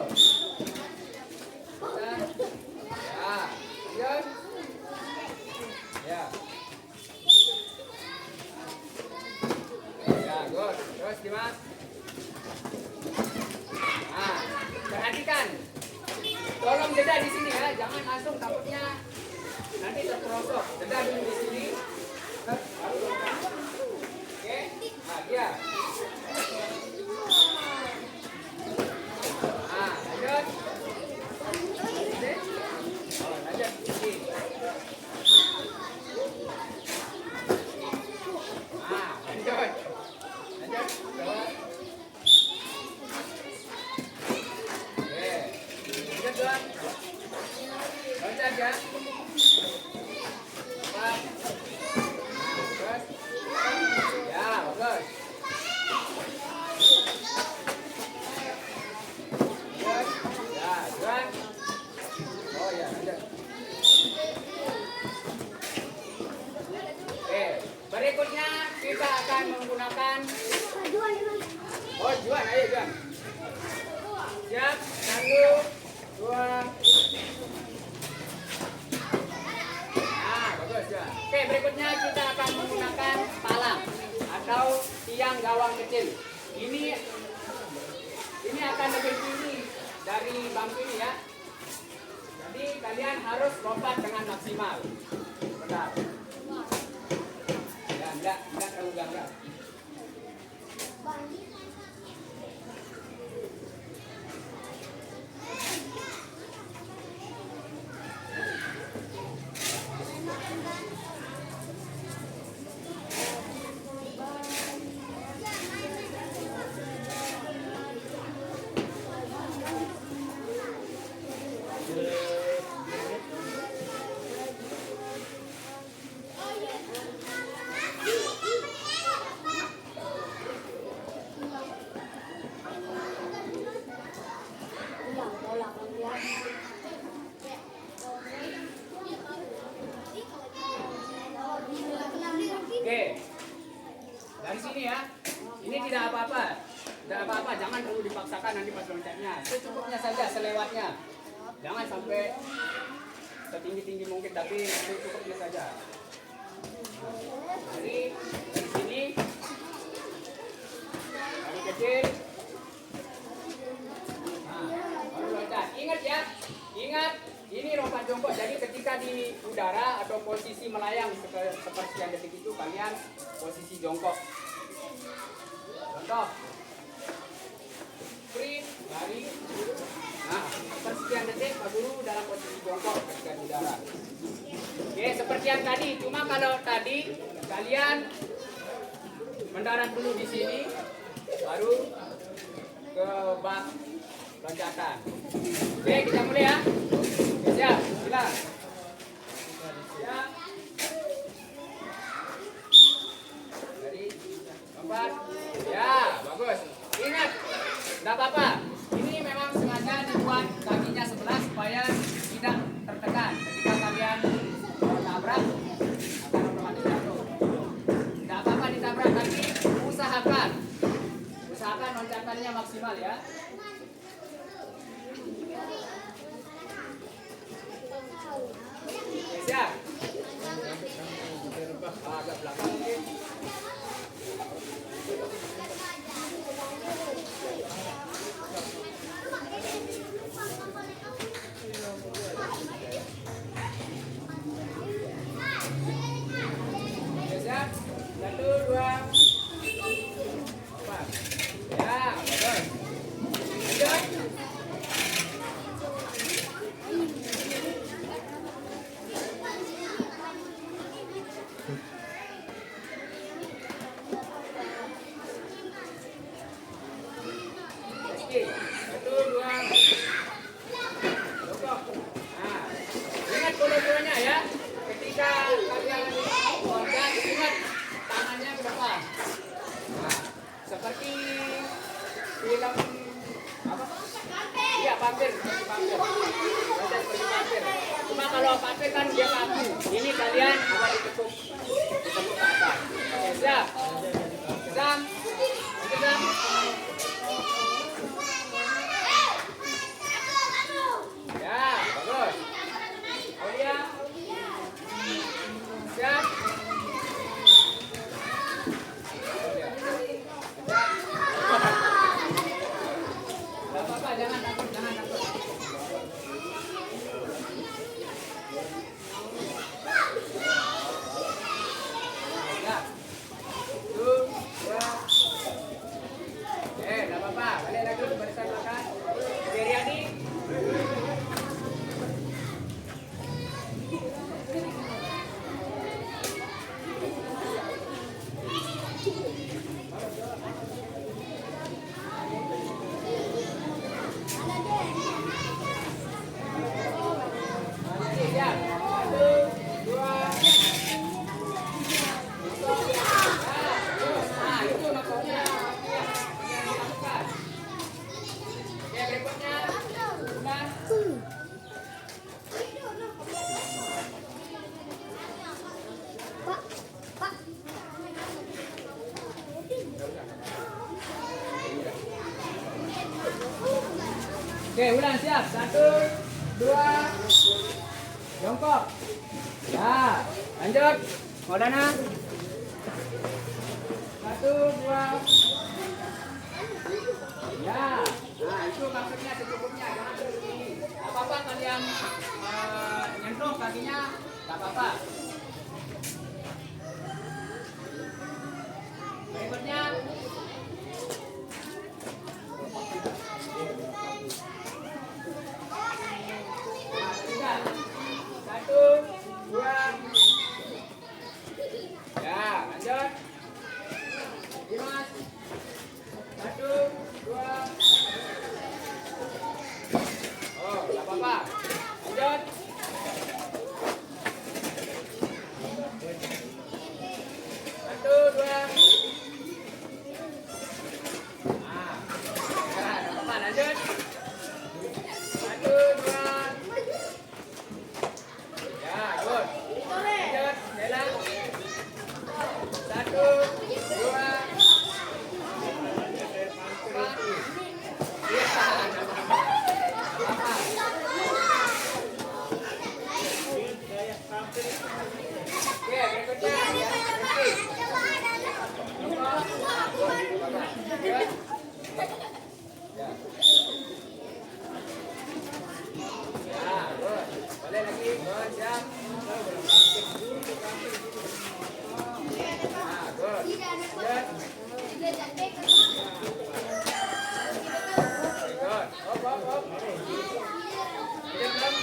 Loncat. Ya. Lanjut. Ya. Ya, good. Terus, Dimas. Nah, perhatikan. Tolong jeda di sini ya, jangan langsung takutnya nanti terperosok. Jeda dulu di sini. Baru loncat. Oke, nah dia. Nah, lanjut. Oke. Oh, lanjut. Sini. Nah, lanjut. Lanjut. Coba. Oke. Lanjut, Tuan. Loncat ya. Apa? Terus. Ya, bagus. Terus. Ya, Tuan. Oh ya, lanjut. Oke, berikutnya kita akan menggunakan oh, Juan, ayo Juan. Siap, 1, 2. Nah, bagus Juan. Oke, berikutnya kita akan menggunakan palang atau tiang gawang kecil. Ini akan lebih tinggi dari bangku ini ya. Jadi kalian harus lompat dengan maksimal. Bentar. Ya, enggak terlalu gangga. Oke, dari sini ya. Ini tidak apa-apa, jangan perlu dipaksakan nanti pas loncatnya. Secukupnya saja, selewatnya. Jangan sampai setinggi-tinggi mungkin, tapi secukupnya saja. Dari sini, dari kecil. Nah, baru loncat. Ingat ya, ini lompat jongkok. Jadi ketika di udara atau posisi melayang sepersekian detik itu kalian posisi jongkok. Contoh, sprint, lari. Nah, sepersekian detik Pak Guru dalam posisi jongkok ketika di udara. Oke, seperti yang tadi. Cuma kalau tadi kalian mendarat dulu di sini, baru ke bak loncatan. Oke, kita mulai ya. Oke, siap, silakan. Siap. Dari lompat. Ya, bagus. Ingat, tidak apa-apa. Ini memang sengaja dibuat kakinya sebelah supaya tidak tertekan. Ketika kalian tabrak, akan otomatis jatuh. Tidak apa-apa ditabrak, tapi usahakan loncatannya maksimal ya. Oke, siap. Agak belakang mungkin. Oke, siap. 1, 2, 4. Ya, bagus. Lanjut. Oke, 1, 2. Jongkok. Nah, ingat dua-duanya ya. Ketika kalian keluarkan, ingat tangannya ke depan. Nah, seperti film apa? Iya, vampir. Baca seperti vampir. Cuma kalau vampir kan dia kaku. Ini kalian akan ditekuk ke atas. Oke, siap. Sedang. Ya, bagus. Aulia. Siap. Gak apa-apa, jangan takut. Ya. 1, 2. Oke, gak apa-apa. Balik lagi ke barisan belakang. Oke, Riyadi. Siap. 1, 2. Nah, itu maksudnya. Yang dilakukan. Oke, berikutnya. Udah. Oke, ulang siap. 1, 2. Jongkok. Ya, lanjut. Maulana. 1, 2. Ya. Nah, itu maksudnya secukupnya, jangan begini. Gak apa-apa kalian nyentrum kakinya, gak apa-apa. Berikutnya. Nah, 1, 2. Ya, lanjut. Dimas. 1, 2. Oh, gak apa-apa. Lanjut. 1, 2. Nah, ya, gak apa-apa. Lanjut. 1, 2. Ya, good. Lanjut, Nela. 1, 2. 4. Iya, oke, berikutnya ya, berhenti. Good. Ya. Ya, good. Boleh lagi, good, siap. Nah, good. Lanjut. Good. Hop. Lanjut, belum?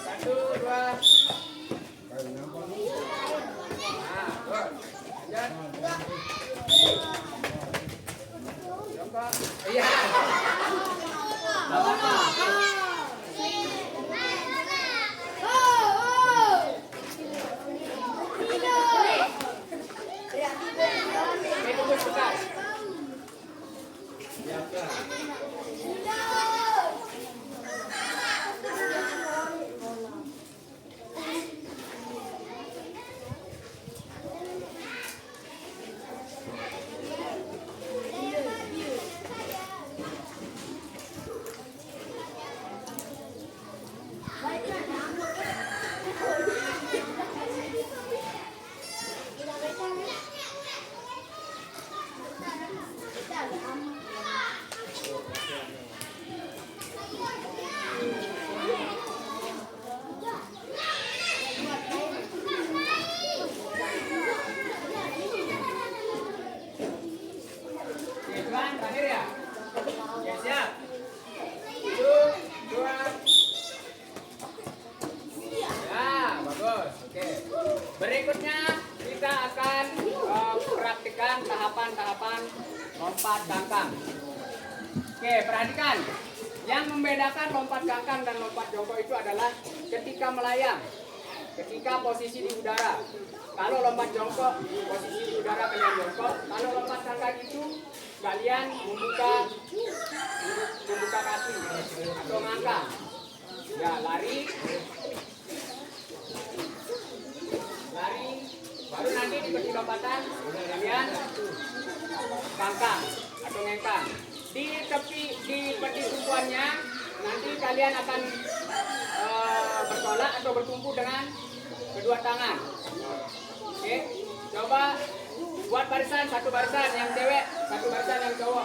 1, 2. Nah, good. Lanjut. Jongkok. Iya. Perhatikan, yang membedakan lompat gangkang dan lompat jongkok itu adalah ketika melayang, ketika posisi di udara. Kalau lompat jongkok, posisi di udara kalian jongkok. Kalau lompat gangkang itu kalian membuka kaki atau ngangkang. Ya, lari, baru nanti di lompatan kalian gangkang atau ngengkang. Di tepi, di peti tumpuannya nanti kalian akan bertolak atau bertumpu dengan kedua tangan. Oke, coba buat barisan, satu barisan yang cewek, satu barisan yang cowok.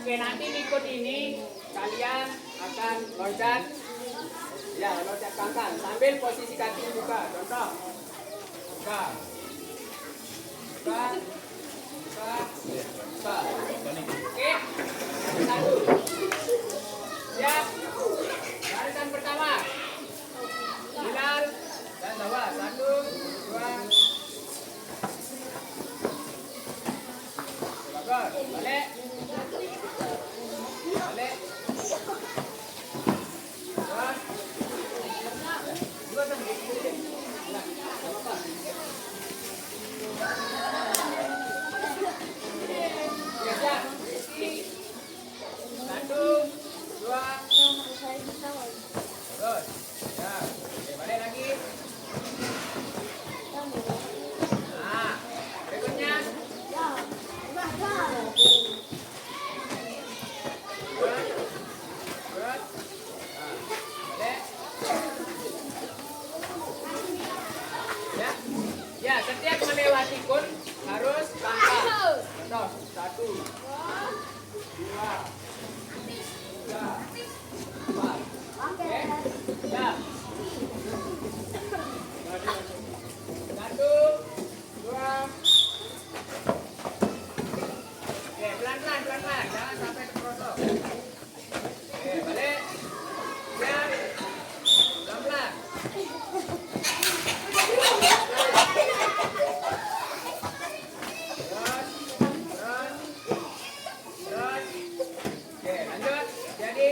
Oke, nanti ikut ini kalian akan loncat, ya loncat gangkang sambil posisi kaki buka. Contoh, buka, buka, buka, buka. Oke, satu, siap. Barisan pertama, Bilal dan Zawa. Satu, dua, bagus, balik. Balik. Satu, dua, terus, ya, oke, balik lagi. Nah, berikutnya. Ya, setiap melewati kun harus langkah. Contoh, satu, dua, tiga, empat. Oke, ya. Satu, dua. Oke, pelan-pelan, pelan-pelan. Jangan sampai terprosok. Oke, balik. Siap. Pelan-pelan. Oke, lanjut. Jadi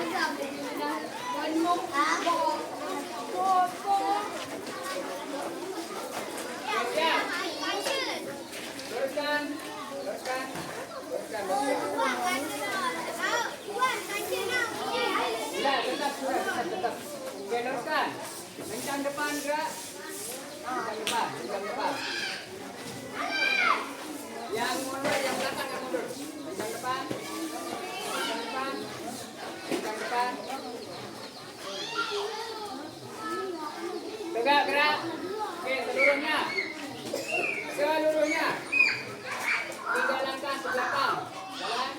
Siap. Luruskan. Luruskan. Luruskan. Ya, tetap. Oke, luruskan. Kencang depan gerak. Kencang depan. Yang mundur, yang belakang yang mundur. Kencang depan. Kencang depan. Tegak gerak. Oke, seluruhnya. 3 langkah ke belakang. Jalan.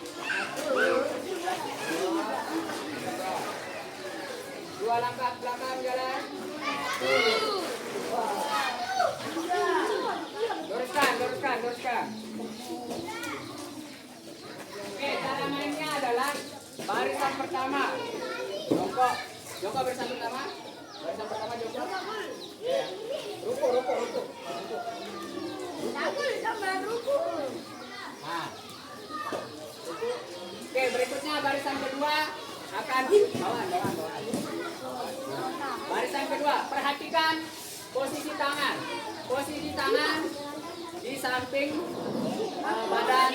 2 langkah ke belakang jalan. Luruskan. Oke, cara mainnya adalah barisan pertama. Jongkok barisan pertama. Jongkok. Ya. Ruku. Nah. Oke, berikutnya barisan kedua akan bawahan. Barisan kedua, perhatikan posisi tangan. Posisi tangan di samping badan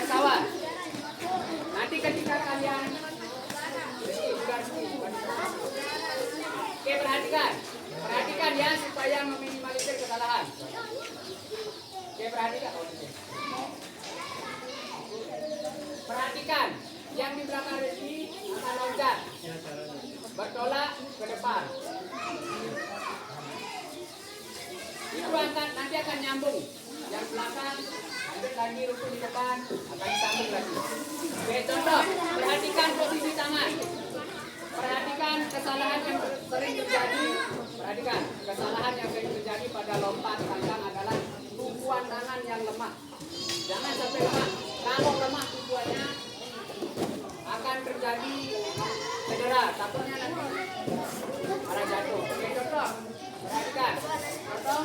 kawan. Nanti ketika kalian oke, perhatikan ya supaya meminimalisir kesalahan. Oke, perhatikan yang di belakang Rizky akan loncat bertolak ke depan. Itu nanti akan nyambung. Yang belakang lanjut lagi, ruku di depan akan disambung lagi. Oke, contoh, perhatikan posisi tangan. Perhatikan kesalahan yang sering terjadi pada lompat tanggang adalah tumpuan tangan yang lemah. Jangan sampai lemah. Kalau lemah tumpuannya akan terjadi cedera. Takutnya nanti malah jatuh. Oke, contoh. Perhatikan. Contoh.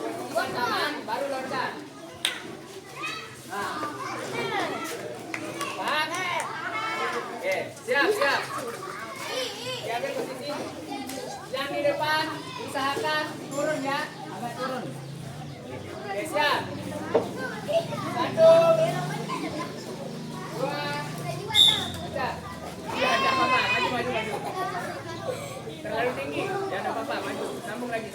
Tumpuan tangan baru loncat. Nah. Pak. Oke, siap. Diambil posisi. Yang di depan usahakan turun ya, agak turun. Oke, siap. 1, 2, 3. Ya, tidak apa-apa, maju. Terlalu tinggi, jangan apa-apa, maju. Sambung lagi.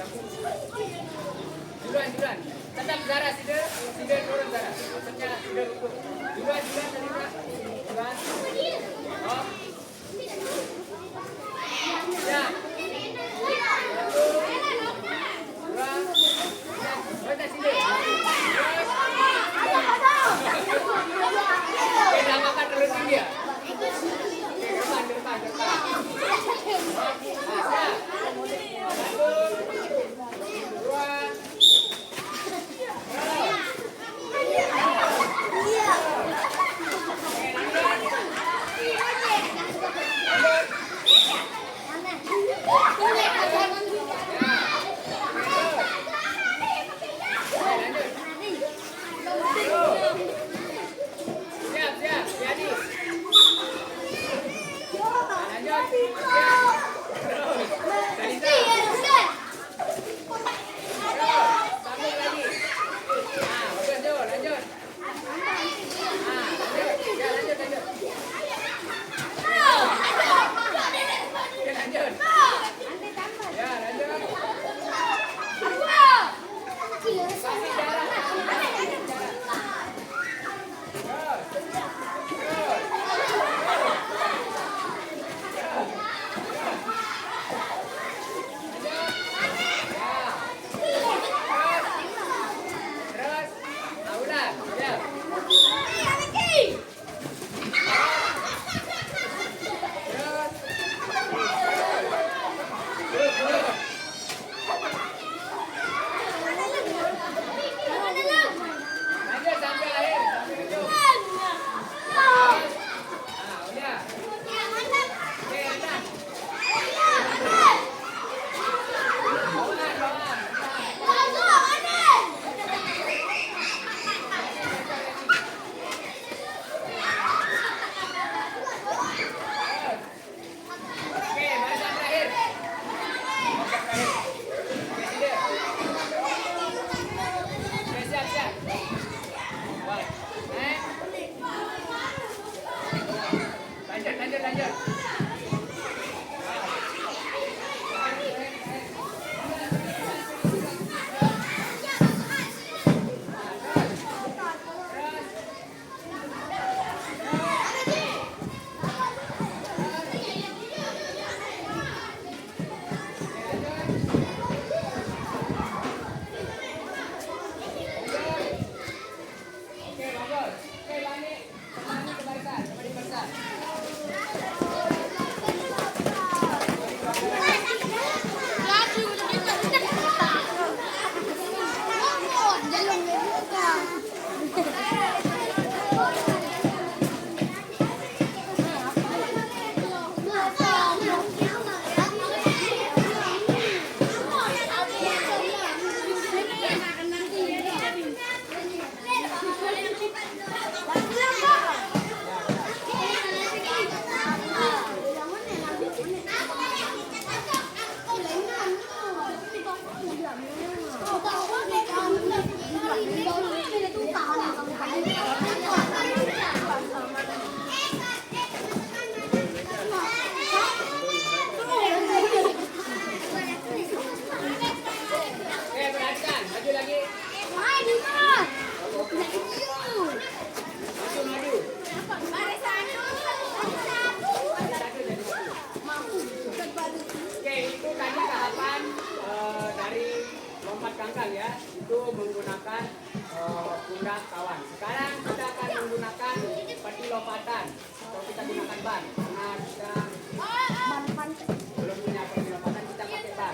Duluan. Tetap Zara, sider turun Zara. Maksudnya sider ukur. Duluan tadi Pak. Duluan. Oh. Ya. 1, 2, 3. Sider. Oke, jangan makan terlalu tinggi ya. Oke, depan. Nah, 1, 2, 3. Siap, jadi. Lanjut. Oke, bagus. Oke, balik ke barisan. Coba di barisan. Oke, perhatikan. Maju lagi. Maju. Oke, itu tadi tahapan dari lompat kangkang ya. Itu menggunakan pundak kawan. Sekarang kita akan menggunakan seperti lompatan. Atau kita gunakan ban. Karena kita belum punya seperti lompatan, kita pakai ban.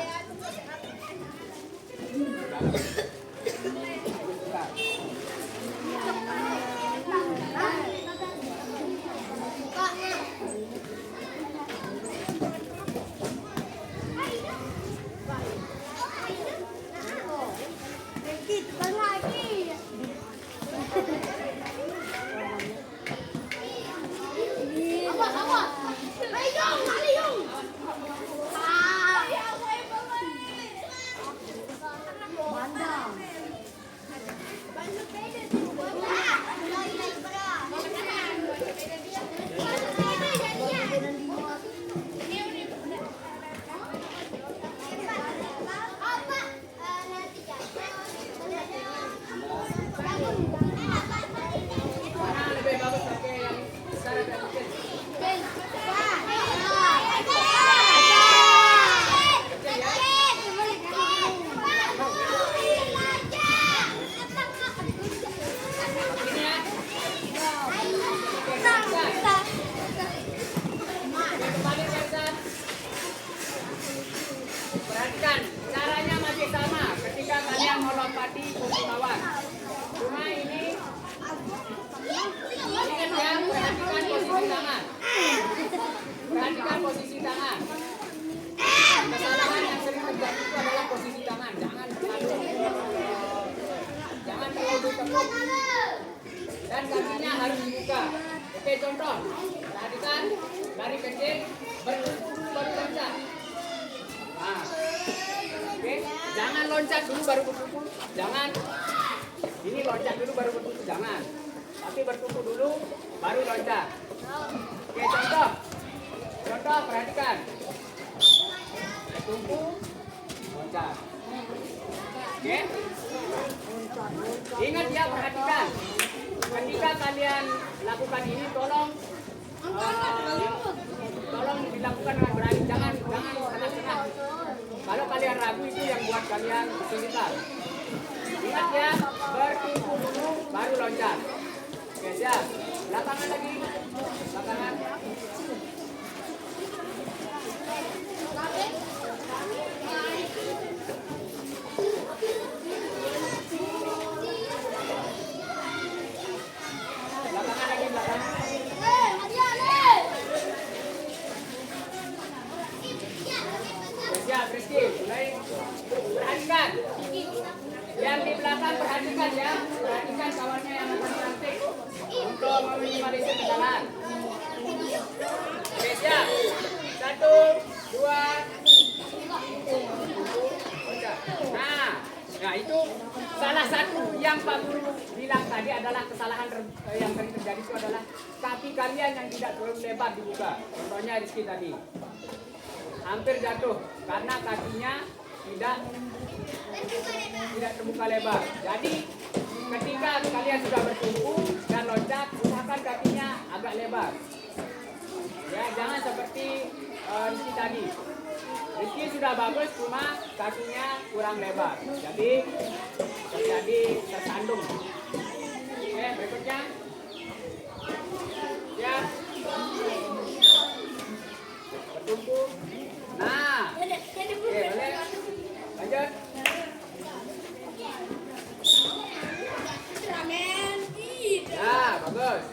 Mana lebih bagus pakai yang besar atau kecil? Perhatikan, caranya masih sama ketika kalian melompati posisi lawan. Cuma ini ingat ya, perhatikan posisi tangan. Perhatikan posisi tangan. Kesalahan yang sering terjadi itu adalah posisi tangan. Jangan terlalu ditekuk. Dan kakinya harus dibuka. Oke, contoh. Perhatikan, dari kecil berkumpul dulu baru loncat. Nah, oke, jangan loncat dulu baru bertuku, jangan. Ini loncat dulu baru bertuku, jangan. Tapi bertuku dulu baru loncat. Oke, contoh, perhatikan. Bertuku, loncat. Oke, ingat ya, perhatikan. Ketika kalian lakukan ini, tolong dilakukan dengan berani, jangan setengah-setengah. Kalau kalian ragu itu yang buat kalian kesulitan. Ingat ya, bertumpu dulu baru loncat. Oke, siap. Belakangan lagi, belakangan. Belakangan lagi, belakangan. Siap, Rizky. Mulai. Perhatikan. Yang di belakang perhatikan ya. Perhatikan kawannya yang akan cantik untuk meminimalisir kesalahan. Oke, siap. 1, 2, 3. Nah, itu salah satu yang Pak Guru bilang tadi adalah kesalahan yang sering terjadi itu adalah kaki kalian yang tidak terlalu lebar dibuka. Contohnya Rizky tadi hampir jatuh karena kakinya tidak terbuka lebar. Jadi ketika kalian sudah bertumpu dan loncat, usahakan kakinya agak lebar. Ya, jangan seperti Rizky tadi. Rizky sudah bagus, cuma kakinya kurang lebar. Jadi terjadi tersandung. Oke, berikutnya. Ya. Bertumpu. Nah. Oke, boleh. Lanjut. Ya, bagus.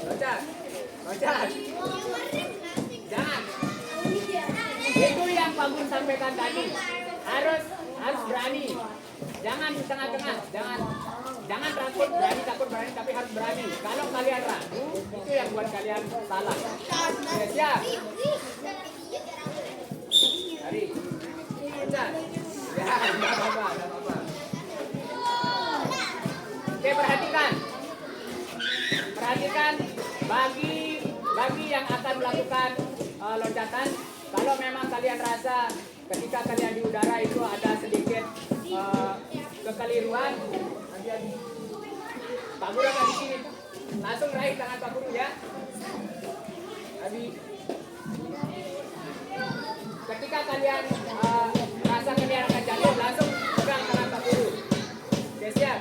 Loncat. Loncat. Jangan. Itu yang Pak Gun sampaikan tadi. Harus berani. Jangan di tengah-tengah. Jangan takut berani, tapi harus berani. Kalau kalian ragu, itu yang buat kalian salah. Ya, siap. Lari. Loncat. Ya, enggak apa-apa. Oke, perhatikan bagi yang akan melakukan loncatan, kalau memang kalian rasa ketika kalian di udara itu ada sedikit kekeliruan, Pak Guru akan di sini, langsung raih tangan Pak Guru ya. Ketika kalian rasa kalian akan jatuh, langsung pegang tangan Pak Guru. Oke, siap.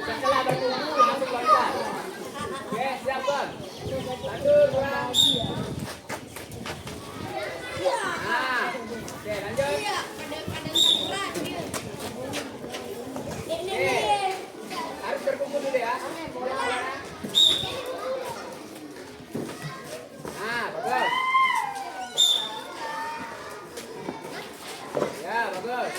Setelah bertumpu langsung loncat. Oke, siap Bang. 1, 2. Nah, oke lanjut. Oke, harus berkumpul dulu ya. Nah, bagus. Ya, bagus.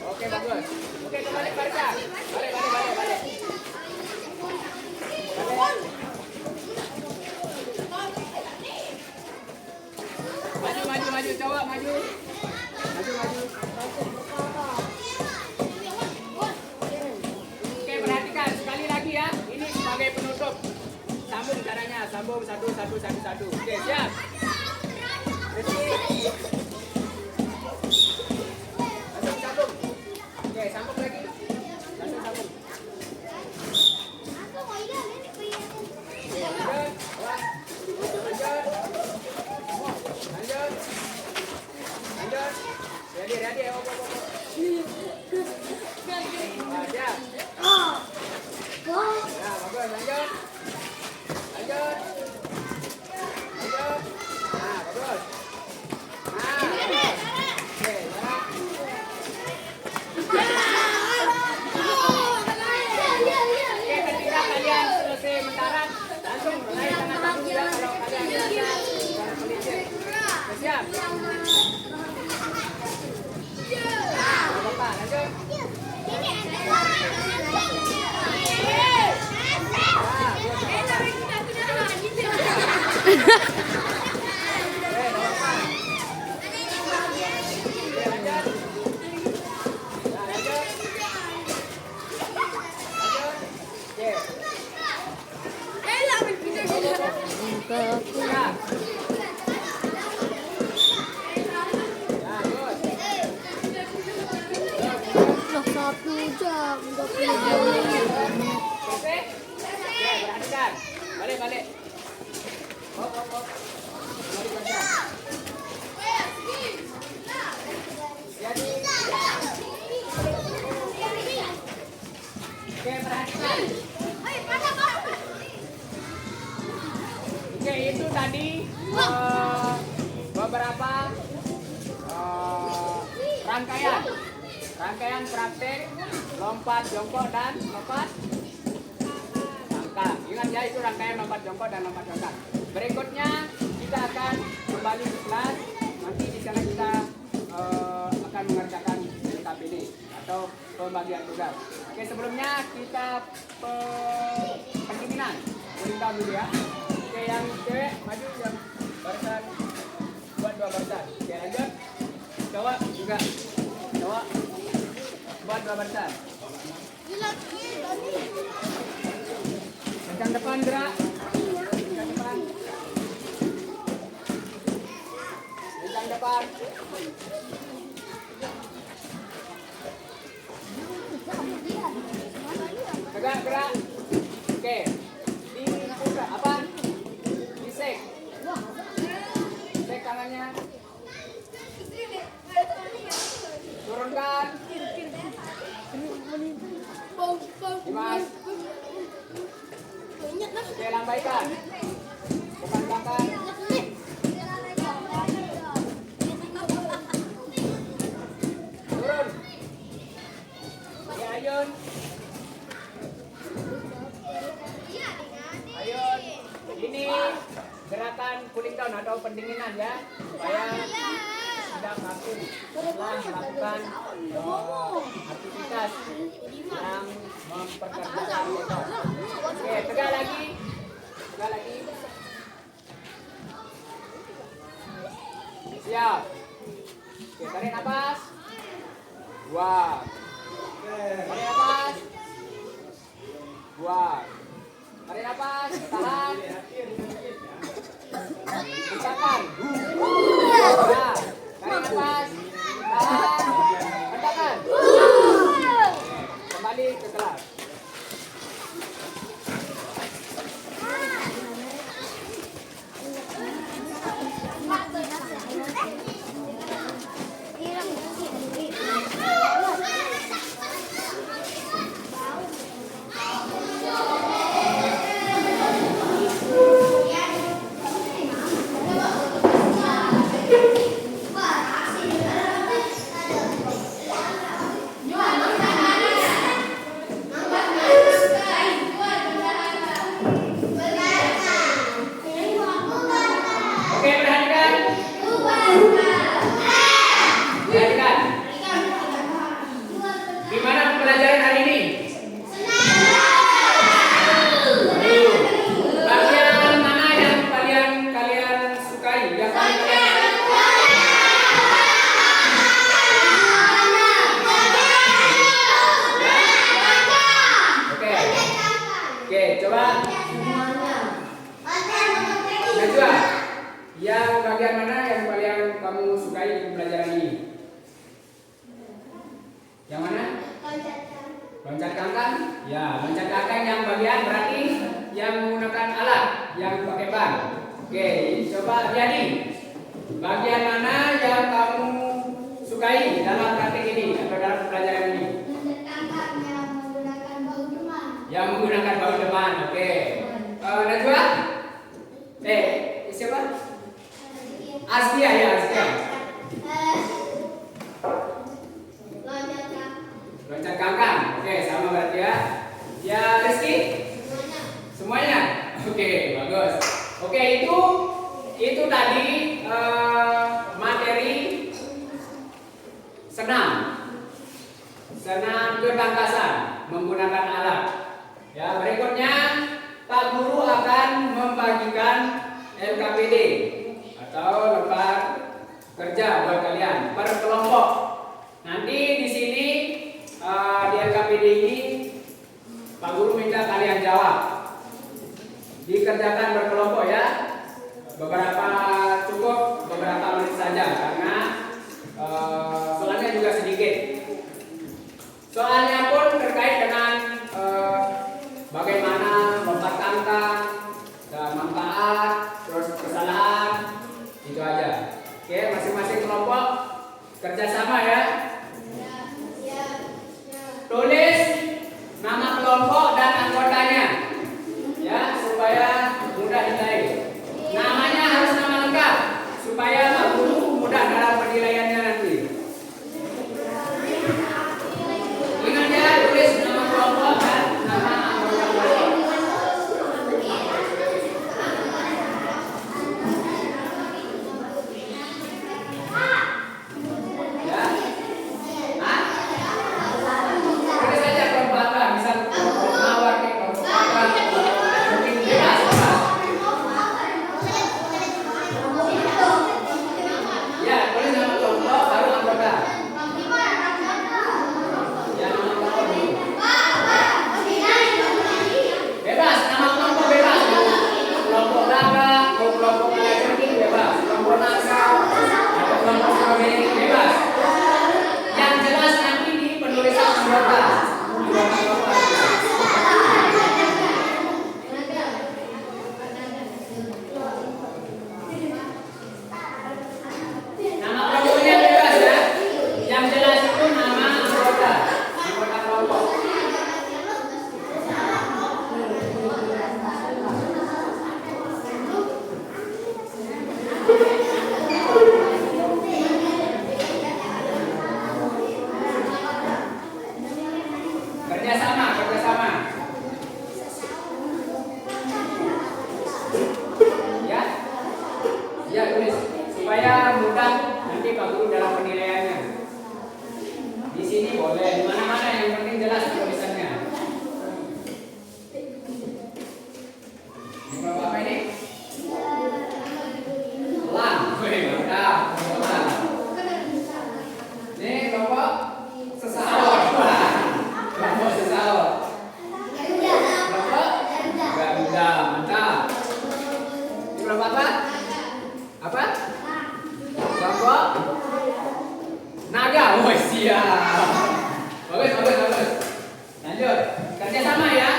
Oke, bagus. Oke, kembali baca. Balik. Maju, cowok, maju. Oke, perhatikan sekali lagi ya. Ini sebagai penutup. Sambung caranya, sambung 1. Oke, siap. Sambung. Oke, sambung lagi. Langsung sambung. Lanjut. Ready. Siap. Ya, bagus. Lanjut. Nah, bagus. Oke, ketika kalian selesai mendarat, langsung naik tangan satu juga kalau kalian sudah melicin. Siap. Nah, Bapak, lanjut. Ya, good. Loh, 1 jam, 20 jam. Selesai? Oke, perhatikan. Balik. Hop. Balik baca. Jadi. Oke, perhatikan. Oke, itu tadi beberapa rangkaian praktek lompat jongkok dan lompat langkah. Ingat ya, itu rangkaian lompat jongkok dan lompat langkah. Berikutnya kita akan kembali ke kelas. Nanti di sana kita akan mengerjakan LKPD atau pembagian tugas. Oke, sebelumnya kita pendinginan. Beritahu dulu ya. Oke, yang cewek maju, yang barisan buat 2 barisan. Oke, lanjut. Cowok juga. Cowok buat 2 barisan. Kencang depan gerak. Kencang depan. Kencang depan. Tegak gerak. Oke. Di pusat apa? Disek. Sek tangannya. Turunkan. Dimas. Oke, lambaikan. Depan belakang. Turun. Oke, ayun. Ayun. Ini gerakan cooling down atau pendinginan ya, supaya tidak kaku setelah melakukan aktivitas yang memperkerjakan otot. Oke, tegak lagi. Siap. Oke, tarik nafas. Buang. Tarik nafas. Buang. Tarik nafas. Tahan. Hentakan. Nah, tarik nafas. Tahan. Hentakan. Kembali ke kelas. Oke, perhatikan. Gimana pembelajaran hari ini? Bagian mana yang kalian sukai? Yang paling kalian Oke, coba. Najwa, yang bagian mana yang paling kamu sukai di pembelajaran ini? Yang mana? Loncat kangkang? Ya, loncat kangkang yang bagian berarti yang menggunakan alat yang pakai ban. Oke, coba jadi bagian mana yang kamu sukai dalam praktik ini atau dalam pelajaran ini? Yang menggunakan baut depan. Oke. Najwa? Siapa? Askia ya, Askia. Loncat kangkang. Oke, sama berarti ya. Ya, Rizky? Semuanya? Oke, bagus. Oke, itu tadi materi senam ketangkasan menggunakan alat. Ya, berikutnya Pak Guru akan membagikan LKPD atau lembar kerja buat kalian per kelompok. Nanti di sini di LKPD ini Pak Guru minta kalian jawab. Dikerjakan berkelompok ya. cukup beberapa menit saja karena soalnya juga sedikit. Soalnya pun terkait dengan bagaimana lompat angka dan manfaat, terus kesalahan, itu aja. Oke, masing-masing kelompok kerjasama ya. Tulis nama kelompok dan anggotanya, ya supaya mudah dinilai. Namanya harus nama lengkap supaya guru mudah dalam penilaiannya nanti. Ingat ya, tulis nama kelompok dan nama anggota kelompok. Ya. Hah? Tulis aja kelompok apa, misal kelompok mawar, kelompok apa, mungkin bebas. Ya, tulis nama kelompok baru anggota. Ya, nama kelompok dulu. Bebas, nama kelompok bebas. Kelompok naga, kelompok Kalajengking bebas. Kelompok naga, atau kelompok stroberi bebas. Yang jelas nanti di penulisan anggota. Anggota kelompok. Nama kelompoknya bebas ya. Yang jelas itu nama anggota. Anggota kelompok. Kerjasama, kerjasama. Ya, ya tulis supaya mudah nanti Pak Guru dalam penilaiannya. Di sini boleh, di mana-mana yang penting jelas tulisannya. Ini kelompok apa ini? Elang, wih mantap, kelompok elang. Ini kelompok sesaut, wah, kelompok sesaut. Kelompok Garuda, mantap. Ini kelompok apa? Apa? Kelompok naga, wah siap. Bagus, bagus, bagus. Lanjut, kerjasama ya.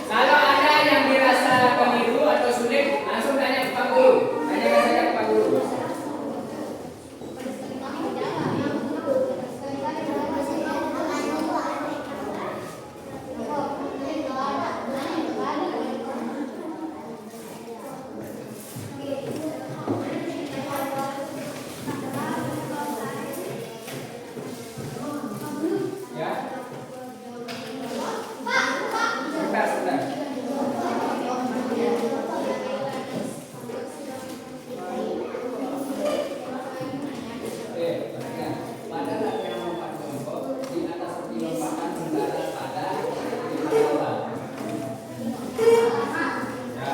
Kalau ada yang dirasa keliru atau sulit, langsung tanya ke Pak Guru. Tanyakan saja ke Pak Guru. Ya. Sebentar, sebentar. Oke, perhatikan. Pada latihan lompat kelompok, di atas seperti lompatan mendarat pada di bawah. Ya.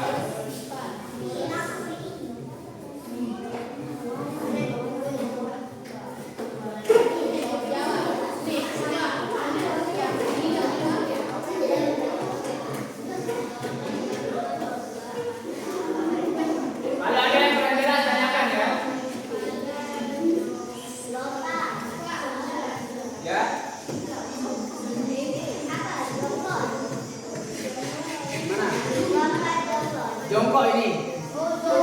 Kalau ada yang kurang jelas tanyakan ya. Ya. Mana? Jongkok ini.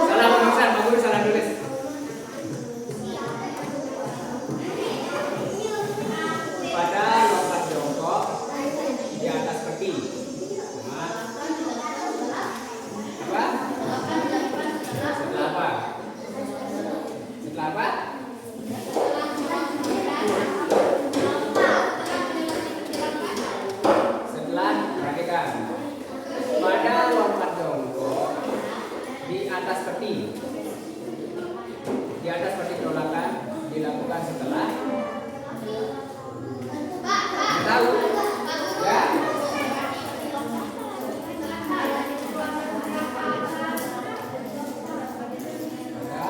Salah penulisan, Pak Guru salah tulis. Pada lompat jongkok di atas peti. Apa? Setelah apa? Setelah apa? Setelah perhatikan. Pada lompat jongkok di atas peti. Di atas peti penolakan dilakukan setelah. Tahu? Ya. Ya.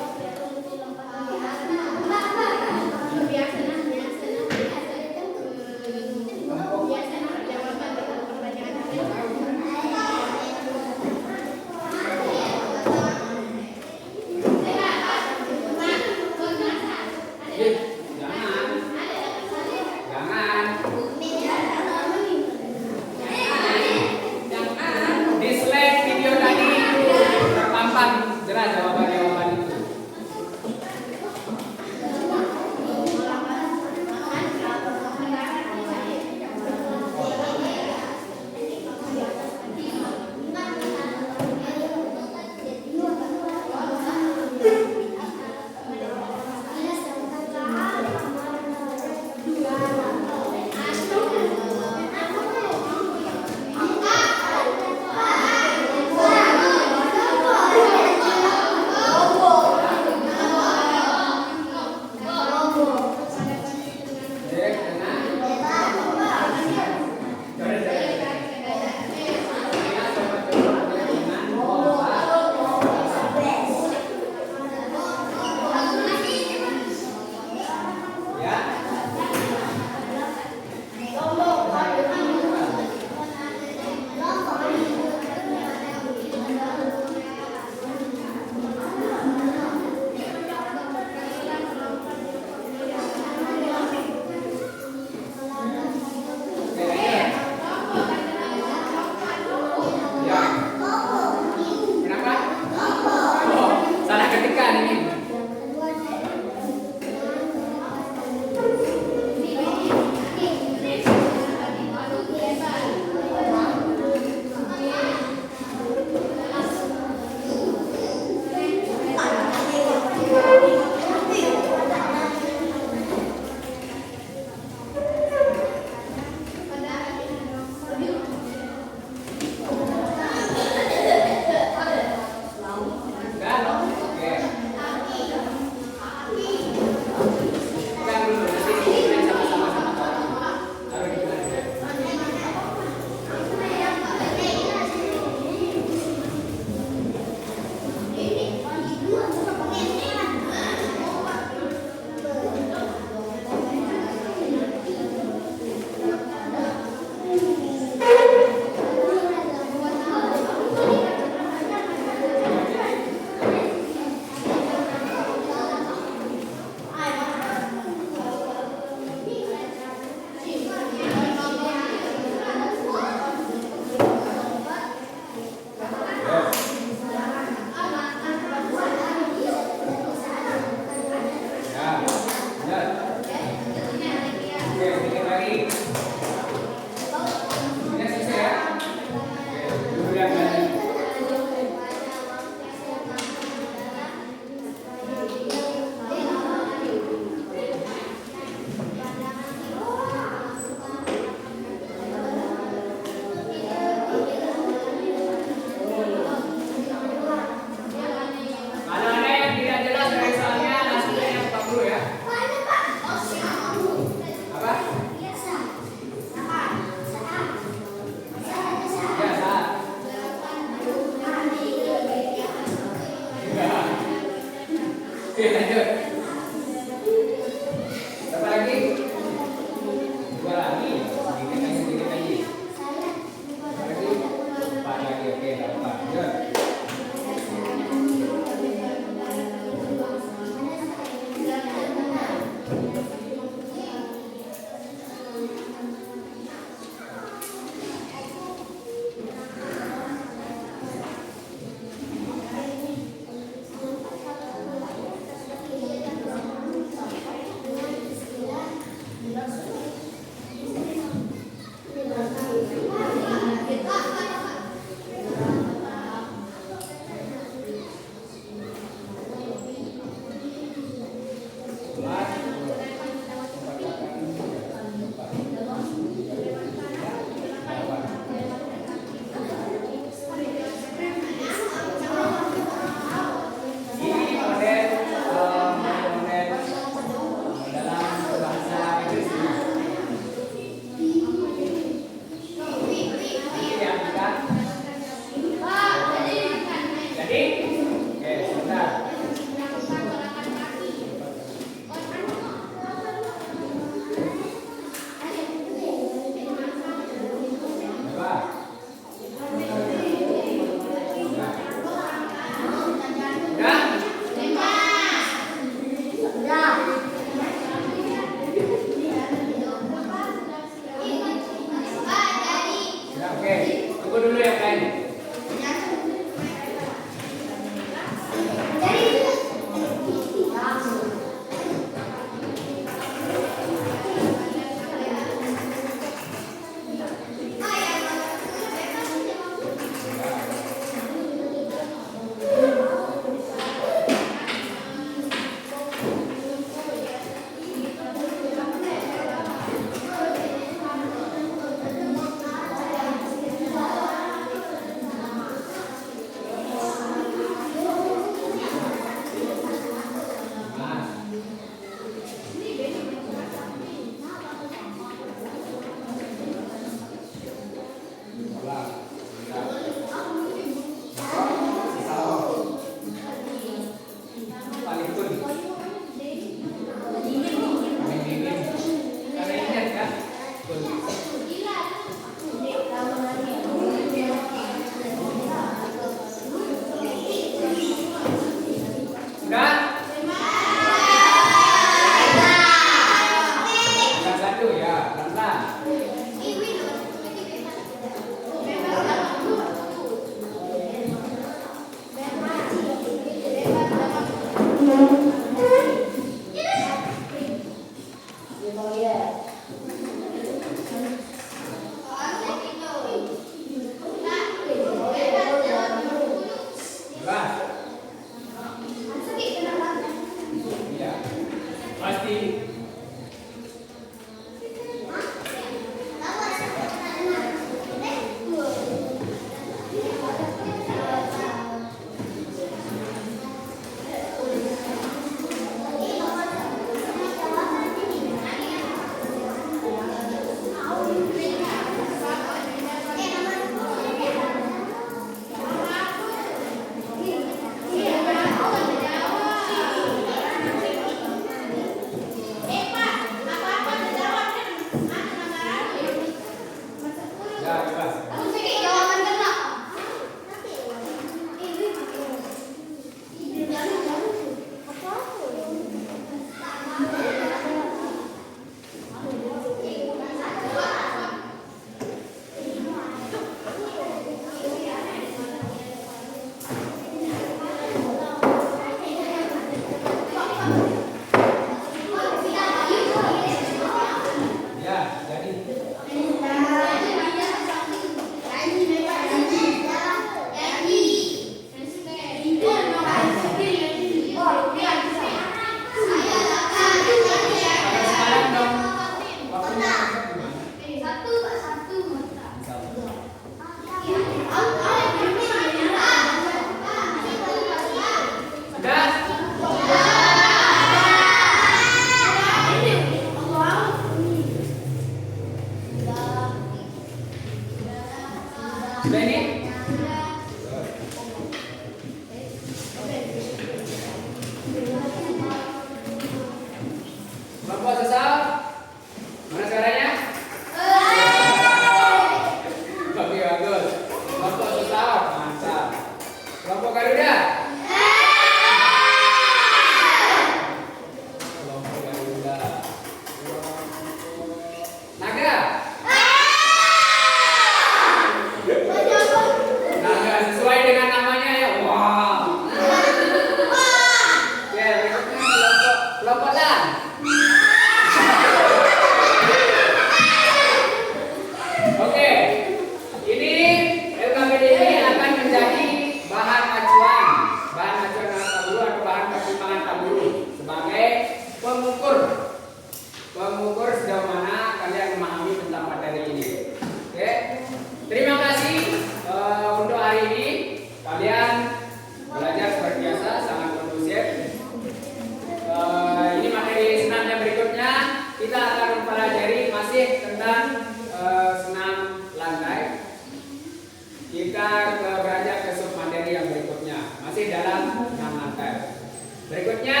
Kita beranjak ke sub materi yang berikutnya, masih dalam 6 lantai. Berikutnya,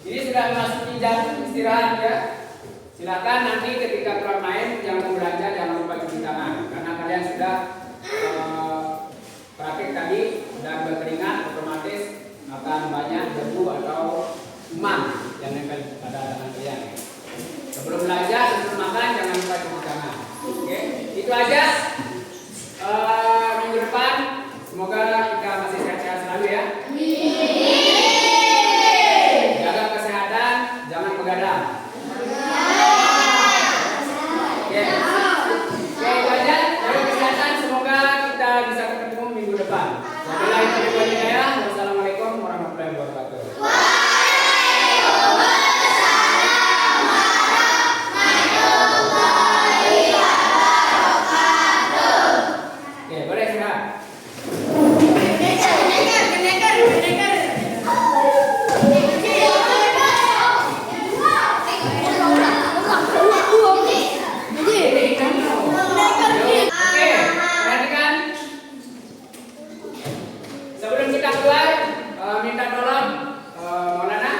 ini sudah memasuki jam istirahat ya. Silakan nanti ketika pulang main jangan belanja, jangan lupa cuci tangan karena kalian sudah praktik tadi dan berkeringat, otomatis akan banyak debu atau kuman yang nempel pada tangan kalian. Sebelum belanja, sebelum makan jangan lupa cuci tangan. Oke, itu aja. Minggu depan semoga kita masih sehat-sehat selalu ya. Jaga kesehatan, jangan begadang. Oke, itu aja. Jaga kesehatan, semoga kita bisa ketemu minggu depan. Wassalamualaikum warahmatullahi wabarakatuh. Oke, boleh sudah. Oke, perhatikan. Sebelum kita keluar, minta tolong Maulana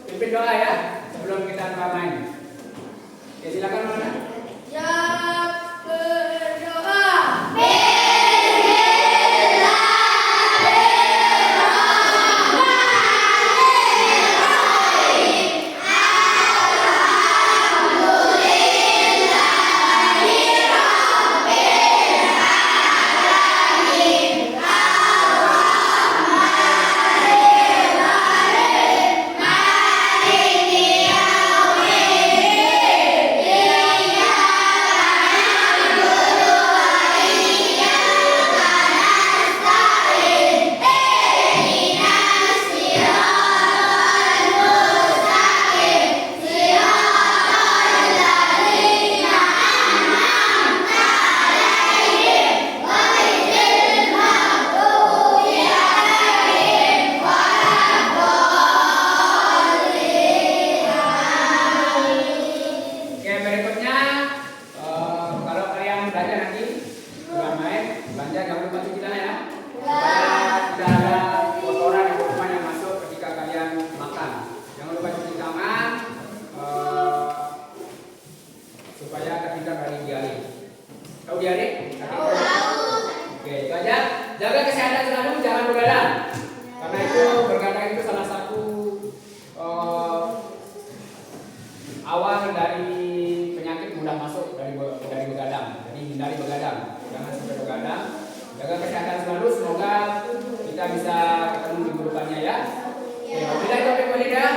pimpin doa ya sebelum kita keluar main. Oke, silakan Maulana. Jaga kesehatan selalu, jangan begadang. Karena itu begadang itu salah satu awal dari penyakit mudah masuk dari begadang. Jadi hindari begadang, jangan sampai begadang. Jaga kesehatan selalu, semoga kita bisa ketemu minggu depannya ya. Wabillahi taufiq wal hidayah.